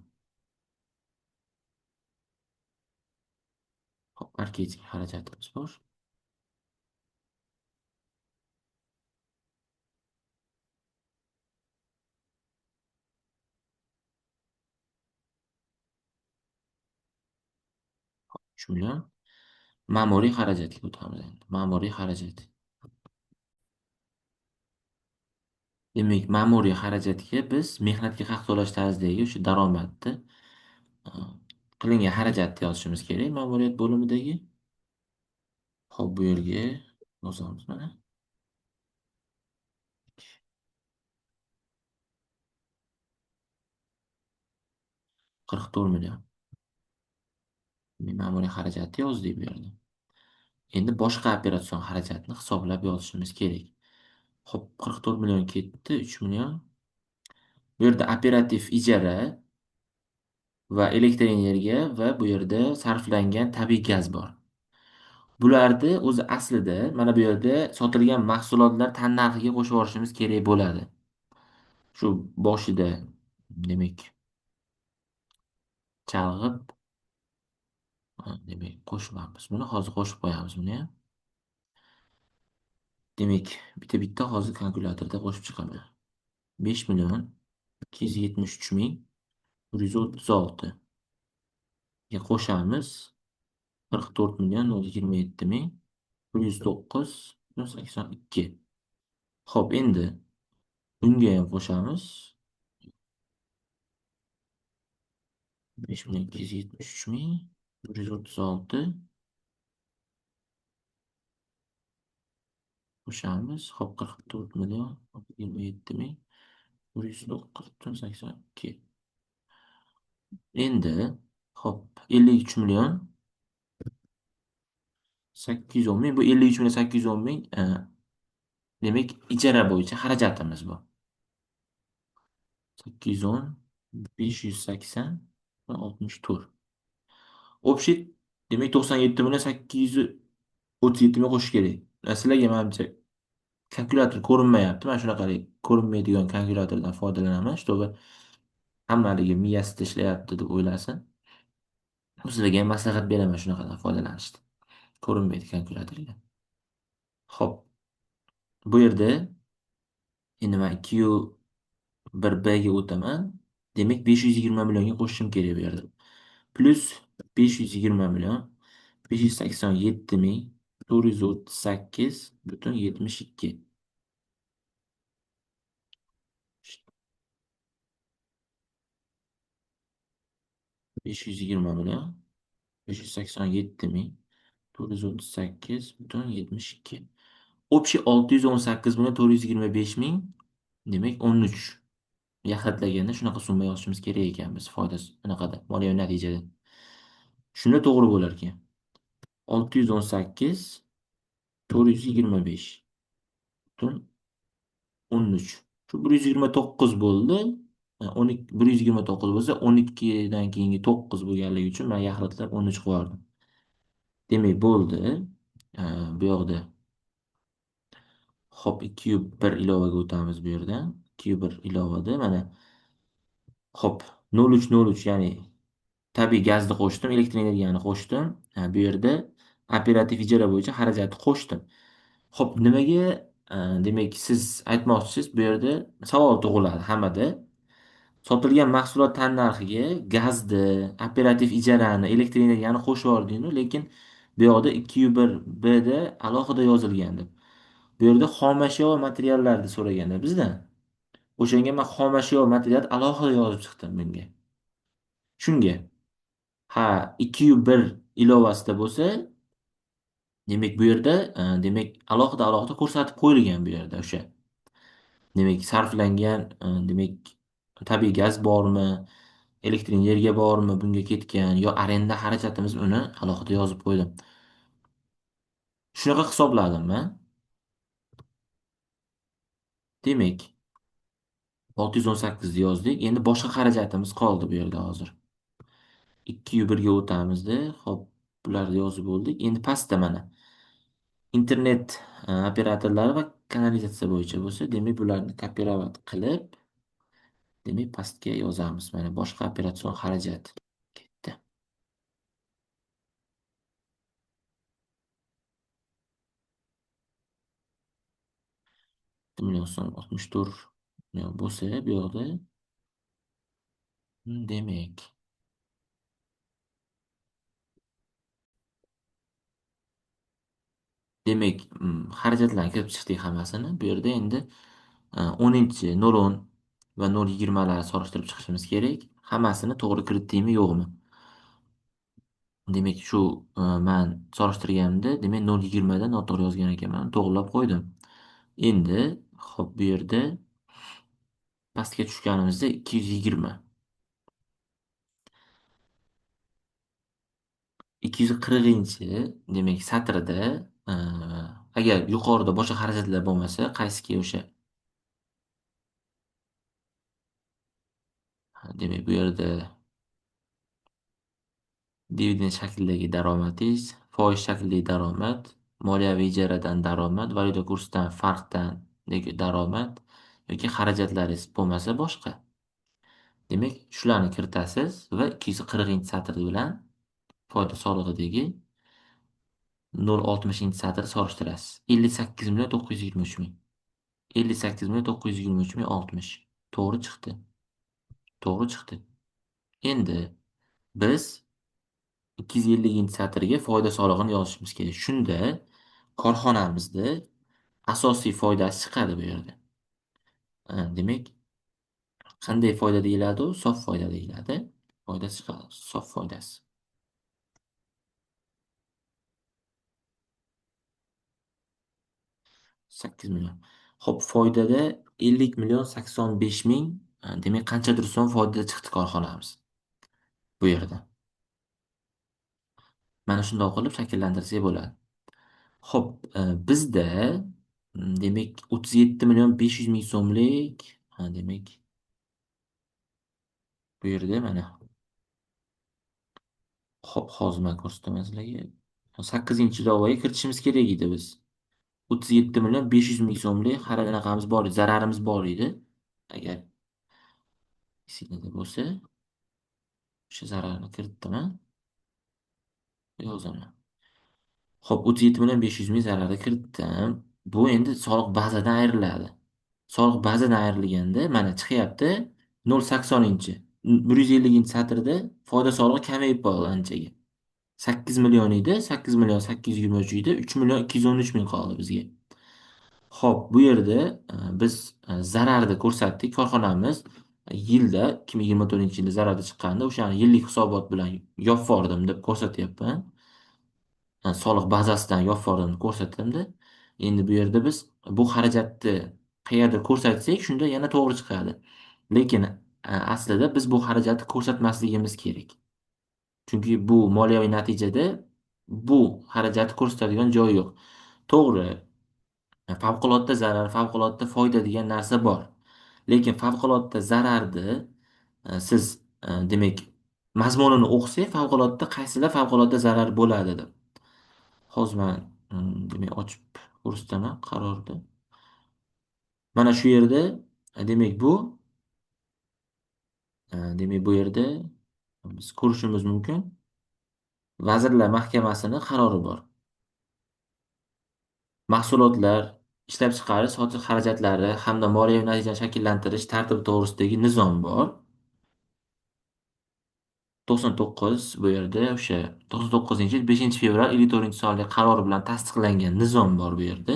Xo'p, marketing xarajatimiz bor. Shu bilan ma'muriy xarajatga o'tamiz endi. Ma'muriy xarajat. Demak, ma'muriy xarajatga biz mehnatga haq to'lash tarzidagi o'sha daromadni uh, qilingan xarajatni yozishimiz kerak ma'muriyat bo'limidagi. Hop, bu yerga yozamiz mana. 44 million. Ma'muriy xarajatni yozdik bu yerda. Endi boshqa operatsion xarajatni hisoblab yozishimiz kerak. Hop, 44 million ketdi, 3 million. Bu yerda operativ ijara va elektr energiya va bu yerda sarflangan tabiiy gaz bor. Bularni o'zi aslida mana bu yerda sotilgan mahsulotlar tannarxiga qo'shib yuborishimiz kerak bo'ladi. Shu boshida demak chalg'ib, demak qo'shibamiz buni. Hozir qo'shib qo'yamiz buni ham. Demak, bitta-bitta hozir kalkulyatorda qo'shib chiqaman. 5.273.136 ga qo'shamiz. 44.127.109.82. Xo'p, endi bunga ham qo'shamiz. 5.273.136 qo'shamiz. Xo'p, 44.127.109.82. Endi xo'p, 53.810.000. Bu 53.810.000 demak ijara bo'yicha xarajatimiz bu. 810, 580 va 64. Общий demak 97.837 qo'shish kerak. Sizlarga menimcha kalkulyator ko'rinmayapti. Men shunaqa ko'rinmaydigan kalkulyatordan foydalanaman, чтобы hammaligi miyasida ishlayapti deb o'ylasin. Sizlarga ham maslahat beraman shunaqadan foydalanishni. Ko'rinmaydi kalkulyatorga. Xo'p, bu yerda endi men 2 ga o'taman. Demak 520 millionga qo'shishim kerak bu yerda. Plus 520 million 587.438.72. 520 million 587.438.72. Общий 618.425.000, demak 13. Yaxlatlaganda shunaqa summa yozishimiz kerak ekan biz foyda anaqada moliyaviy natijada. Shunda to'g'ri bo'lar ekan. 618 425 butun 13. Shu 129 bo'ldi. 12 129 bo'lsa 12 dan keyingi 9 bo'lganligi uchun men yaxlitlab 13 qo'yardim. Demak bo'ldi. Bu yoqda hop 2.1 ilovaga o'tamiz bu yerdan. 2.1 ilovada mana hop 0.3 ya'ni tabiiy gazni qo'shdim, elektr energiyani qo'shdim. Bu yerda operativ ijara bo'yicha xarajatni qo'shdim. Xo'p, nimaga demak siz aytmoqchisiz, bu yerda savol tug'iladi hammada. Sotilgan mahsulot tannarxiga gazni, operativ ijarani, elektr energiyani qo'shib yubordingiz, lekin bu yoqda 2.1b da alohida yozilgan deb. Bu yerda xomashyo va materiallarni so'raganda bizdan. O'shanga men xomashyo va material alohida yozib chiqdim bunga. Shunga ha 2.1 ilovasida bo'lsa, demak bu yerda demak alohida ko'rsatib qo'yilgan bu yerda o'sha. Demak sarflangan demak tabiiy gaz bormi, elektr energiya bormi bunga ketgan yo arenda xarajatimiz uni alohida yozib qo'ydim. Shunaqa hisobladim men. Demak 618 ni yozdik. Endi boshqa xarajatimiz qoldi bu yerda hozir. 2.1 ga o'tamizda. Xo'p, bularni yozib bo'ldik. Endi pastda mana internet operatorlari va kanalizatsiya bo'yicha bo'lsa, demak bularni kopirovat qilib, demak pastga yozamiz. Mana boshqa operatsion xarajat ketdi. 1.64 million bo'lsa, bu yoqda demak xarajatlarni kirib chiqdik hammasini. Bu yerda endi 10-chi 0.10 va 0.20 larni solishtirib chiqishimiz kerak. Hammasini to'g'ri kiritdikmi yo'qmi? Demak shu men solishtirganimda demak 0.20 da noto'g'ri yozgan ekanman. To'g'rilab qo'ydim. Endi hop bu yerda pastga tushganimizda 220. 240-chi demak satrida agar yuqorida boshqa xarajatlar bo'lmasa, qaysiki o'sha demak bu yerda dividend shaklidagi daromadingiz, foiz shaklidagi daromad, moliyaviy ijaradan daromad, valyuta kursidan farqdan daromad, yoki xarajatlaringiz bo'lmasa boshqa. Demak, shularni kiritasiz va 240 satr bilan foyda solig'idagi 0,60 satr solishtirasiz. 58 million 923 ming. 58 million 923 ming 60. To'g'ri chiqdi. To'g'ri chiqdi. Endi biz 250-satrga foyda solig'ini yozishimiz kerak. Shunda korxonamizda asosiy foydasi chiqadi bu yerda. Demak, qanday foyda deyiladi? U sof foyda deyiladi. Foydasi chiqadi, sof foydasi. 8 million. Xo'p, foydada 50 million 85 ming, demak qanchadir so'm foyda chiqdi korxonamiz bu yerda. Mana shundoq qilib shakllantirsak bo'ladi. Xo'p, bizda demak 37 million 500 ming so'mlik, demak bu yerda mana hop hozir men ko'rsataman sizlarga. 8-chi ilovaga kiritishimiz kerak edi biz. 37 million 500 ming so'mlik anaqamiz bor edi, zararimiz bor edi. Agar esingizda bo'lsa, o'sha zararni kiritdim, yozaman. Xo'p, 37 million 500 ming zararda kiritdim. Bu endi soliq bazadan ayriladi. Soliq bazadan ayrilganda mana chiqyapti 0,80. 150-satrda foyda solig'i kamayib qoldi anchaga. 8 million edi, 8 million 823 edi, 3 million 213 ming qoldi bizga. Xo'p, bu yerda biz zararni ko'rsatdik. Korxonamiz yilda 2024-yilda zararda chiqqanda o'shani yillik hisobot bilan yopib yubordim deb ko'rsatyapman. Soliq bazasidan yopib yubordim ko'rsatdimda. Endi bu yerda biz bu xarajatni qayerda ko'rsatsak, shunda yana to'g'ri chiqadi. Lekin aslida biz bu xarajatni ko'rsatmasligimiz kerak. Chunki bu moliyaviy natijada bu xarajatni ko'rsatadigan joyi yo'q. To'g'ri, favqulodda zarar, favqulodda foyda degan narsa bor. Lekin favqulodda zararni siz demak mazmunini o'qisak, favqulodda qaysilar favqulodda zarar bo'ladi deb. Hozir men demak ochib ko'rsataman qarorni. Mana shu yerda demak bu yerda biz ko'rishimiz mumkin. Vazirlar Mahkamasini qarori bor. Mahsulotlar ishlab chiqarish, sotish xarajatlari hamda moliyaviy natijani shakllantirish tartibi to'g'risidagi nizom bor. 99 bu yerda o'sha 99-yil 5 fevral 54-sonli qarori bilan tasdiqlangan nizom bor bu yerda.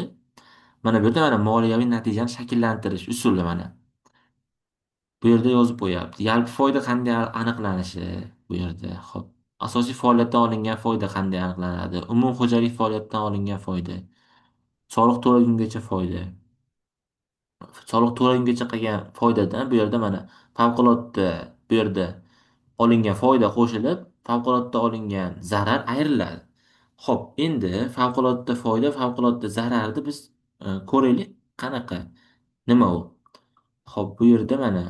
Mana bu yerda mana moliyaviy natijani shakllantirish usuli mana. Bu yerda yozib qo'yapti. Yalpi foyda qanday aniqlanishi bu yerda. Xo'p. Asosiy faoliyatdan olingan foyda qanday aniqlanadi? Umumxo'jalik faoliyatidan olingan foyda. Soliq to'lagungacha foyda. Soliq to'lagungacha qilgan foydadan bu yerda mana favqulodda bu yerda olingan foyda qo'shilib, favqulodda olingan zarar ayriladi. Xo'p, endi favqulodda foyda, favqulodda zararni biz ko'raylik qanaqa, nima u? Xo'p, bu yerda mana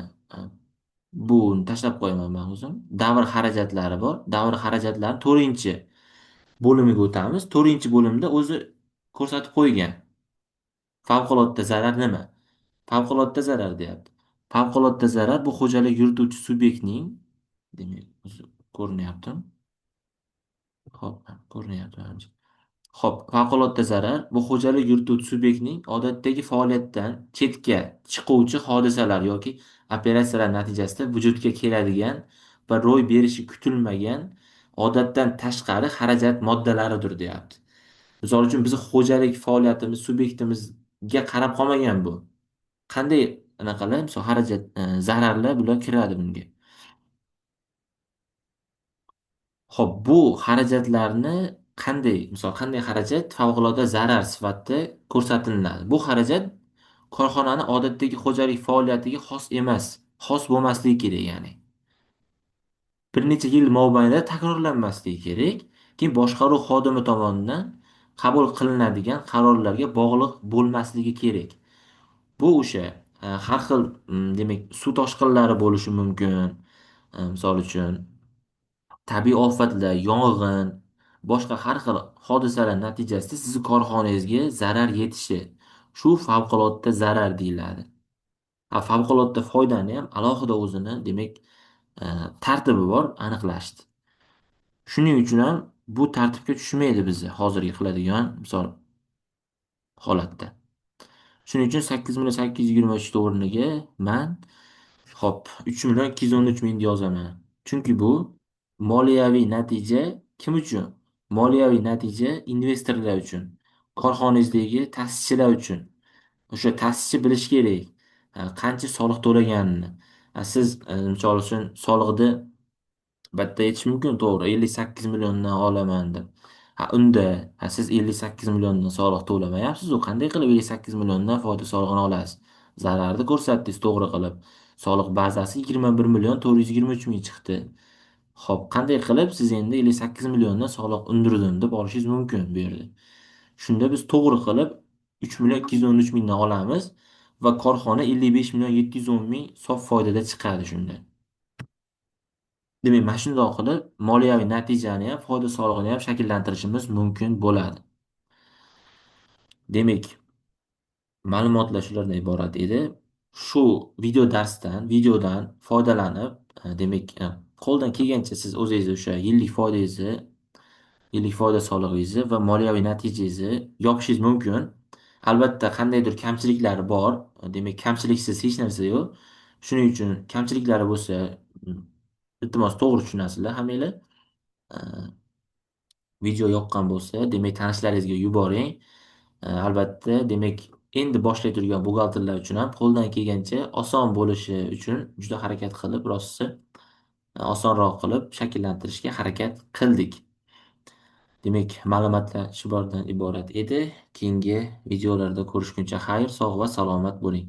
buni tashlab qo'yaman men o'zim. Davr xarajatlari bor. Davr xarajatlarini 4-bo'limiga o'tamiz. 4-bo'limda o'zi ko'rsatib qo'ygan. Favqulodda zarar nima? Favqulodda zarar deyapti. Favqulodda zarar bu xo'jalik yurituvchi subyektning, demak, o'zi ko'rinyapti. Xo'p, ko'rinyapti menimcha. Xo'p, favqulodda zarar bu xo'jalik yurituvchi subyektning odatdagi faoliyatdan chetga chiquvchi hodisalar yoki operatsiyalar natijasida vujudga keladigan va ro'y berishi kutilmagan odatdan tashqari xarajat moddalaridir, deyapti. Misol uchun bizni xo'jalik faoliyatimiz subyektimizga qarab qolmagan bu. Qanday anaqalar, misol xarajat, zararlar bular kiradi bunga. Xo'p, bu xarajatlarni qanday xarajat favqulodda zarar sifatida ko'rsatiladi. Bu xarajat korxonani odatdagi xo'jalik faoliyatiga xos emas, xos bo'lmasligi kerak, ya'ni. Bir necha yil mobaynida takrorlanmasligi kerak, keyin boshqaruv xodimi tomonidan qabul qilinadigan qarorlarga bog'liq bo'lmasligi kerak. Bu o'sha har xil demak suv toshqinlari bo'lishi mumkin. Misol uchun tabiiy ofatlar, yong'in, boshqa har xil hodisalar natijasida sizni korxonangizga zarar yetishi. Shu favqulodda zarar deyiladi. Favqulodda foydani ham alohida o'zini, demak, e, tartibi bor, aniqlashdi. Shuning uchun ham bu tartibga tushmaydi bizni hozirgi qiladigan misol holatda. Shuning uchun 8.823 o'rniga man hop 3.213.000 yozaman. Chunki bu moliyaviy natija kim uchun? Moliyaviy natija investorlar uchun, korxonangizdagi ta'sischilar uchun. O'sha ta'sischi bilishi kerak qancha soliq to'laganini. Siz misol uchun soliqni bitta aytish mumkin, to'g'ri, 58 milliondan olaman deb. Unda siz 58 milliondan soliq to'lamayapsiz, u qanday qilib 58 milliondan foyda solig'ini olasiz? Zararni ko'rsatdingiz to'g'ri qilib. Soliq bazasi 21.423.000 chiqdi. Xo'p, qanday qilib siz endi 58 milliondan soliq undirdim deb olishingiz mumkin bu yerda. Shunda biz to'g'ri qilib 3.213.000 dan olamiz va korxona 55.710.000 sof foydada chiqadi shunda. Demak, mana shundoq qilib moliyaviy natijani ham, foyda solig'ini ham shakllantirishimiz mumkin bo'ladi. Demak, ma'lumotlar shulardan iborat edi. Shu videodan foydalanib, demak, qo'ldan kelgancha siz o'zingiz o'sha yillik foyda solig'ingizni va moliyaviy natijangizni yopishingiz mumkin. Albatta, qandaydir kamchiliklari bor. Demak, kamchiliksiz hech narsa yo'q. Shuning uchun kamchiliklari bo'lsa, mm, iltimos to'g'ri tushunasizlar hammanglar. Video yoqqan bo'lsa, demak, tanishlaringizga yuboring. Albatta, demak, endi boshlay turgan buxgalterlar uchun ham qo'ldan kelgancha oson bo'lishi uchun juda harakat qilib, rosti osonroq qilib shakllantirishga harakat qildik. Demak, ma'lumotlar shulardan iborat edi. Keyingi videolarda ko'rishguncha xayr, sog' va salomat bo'ling.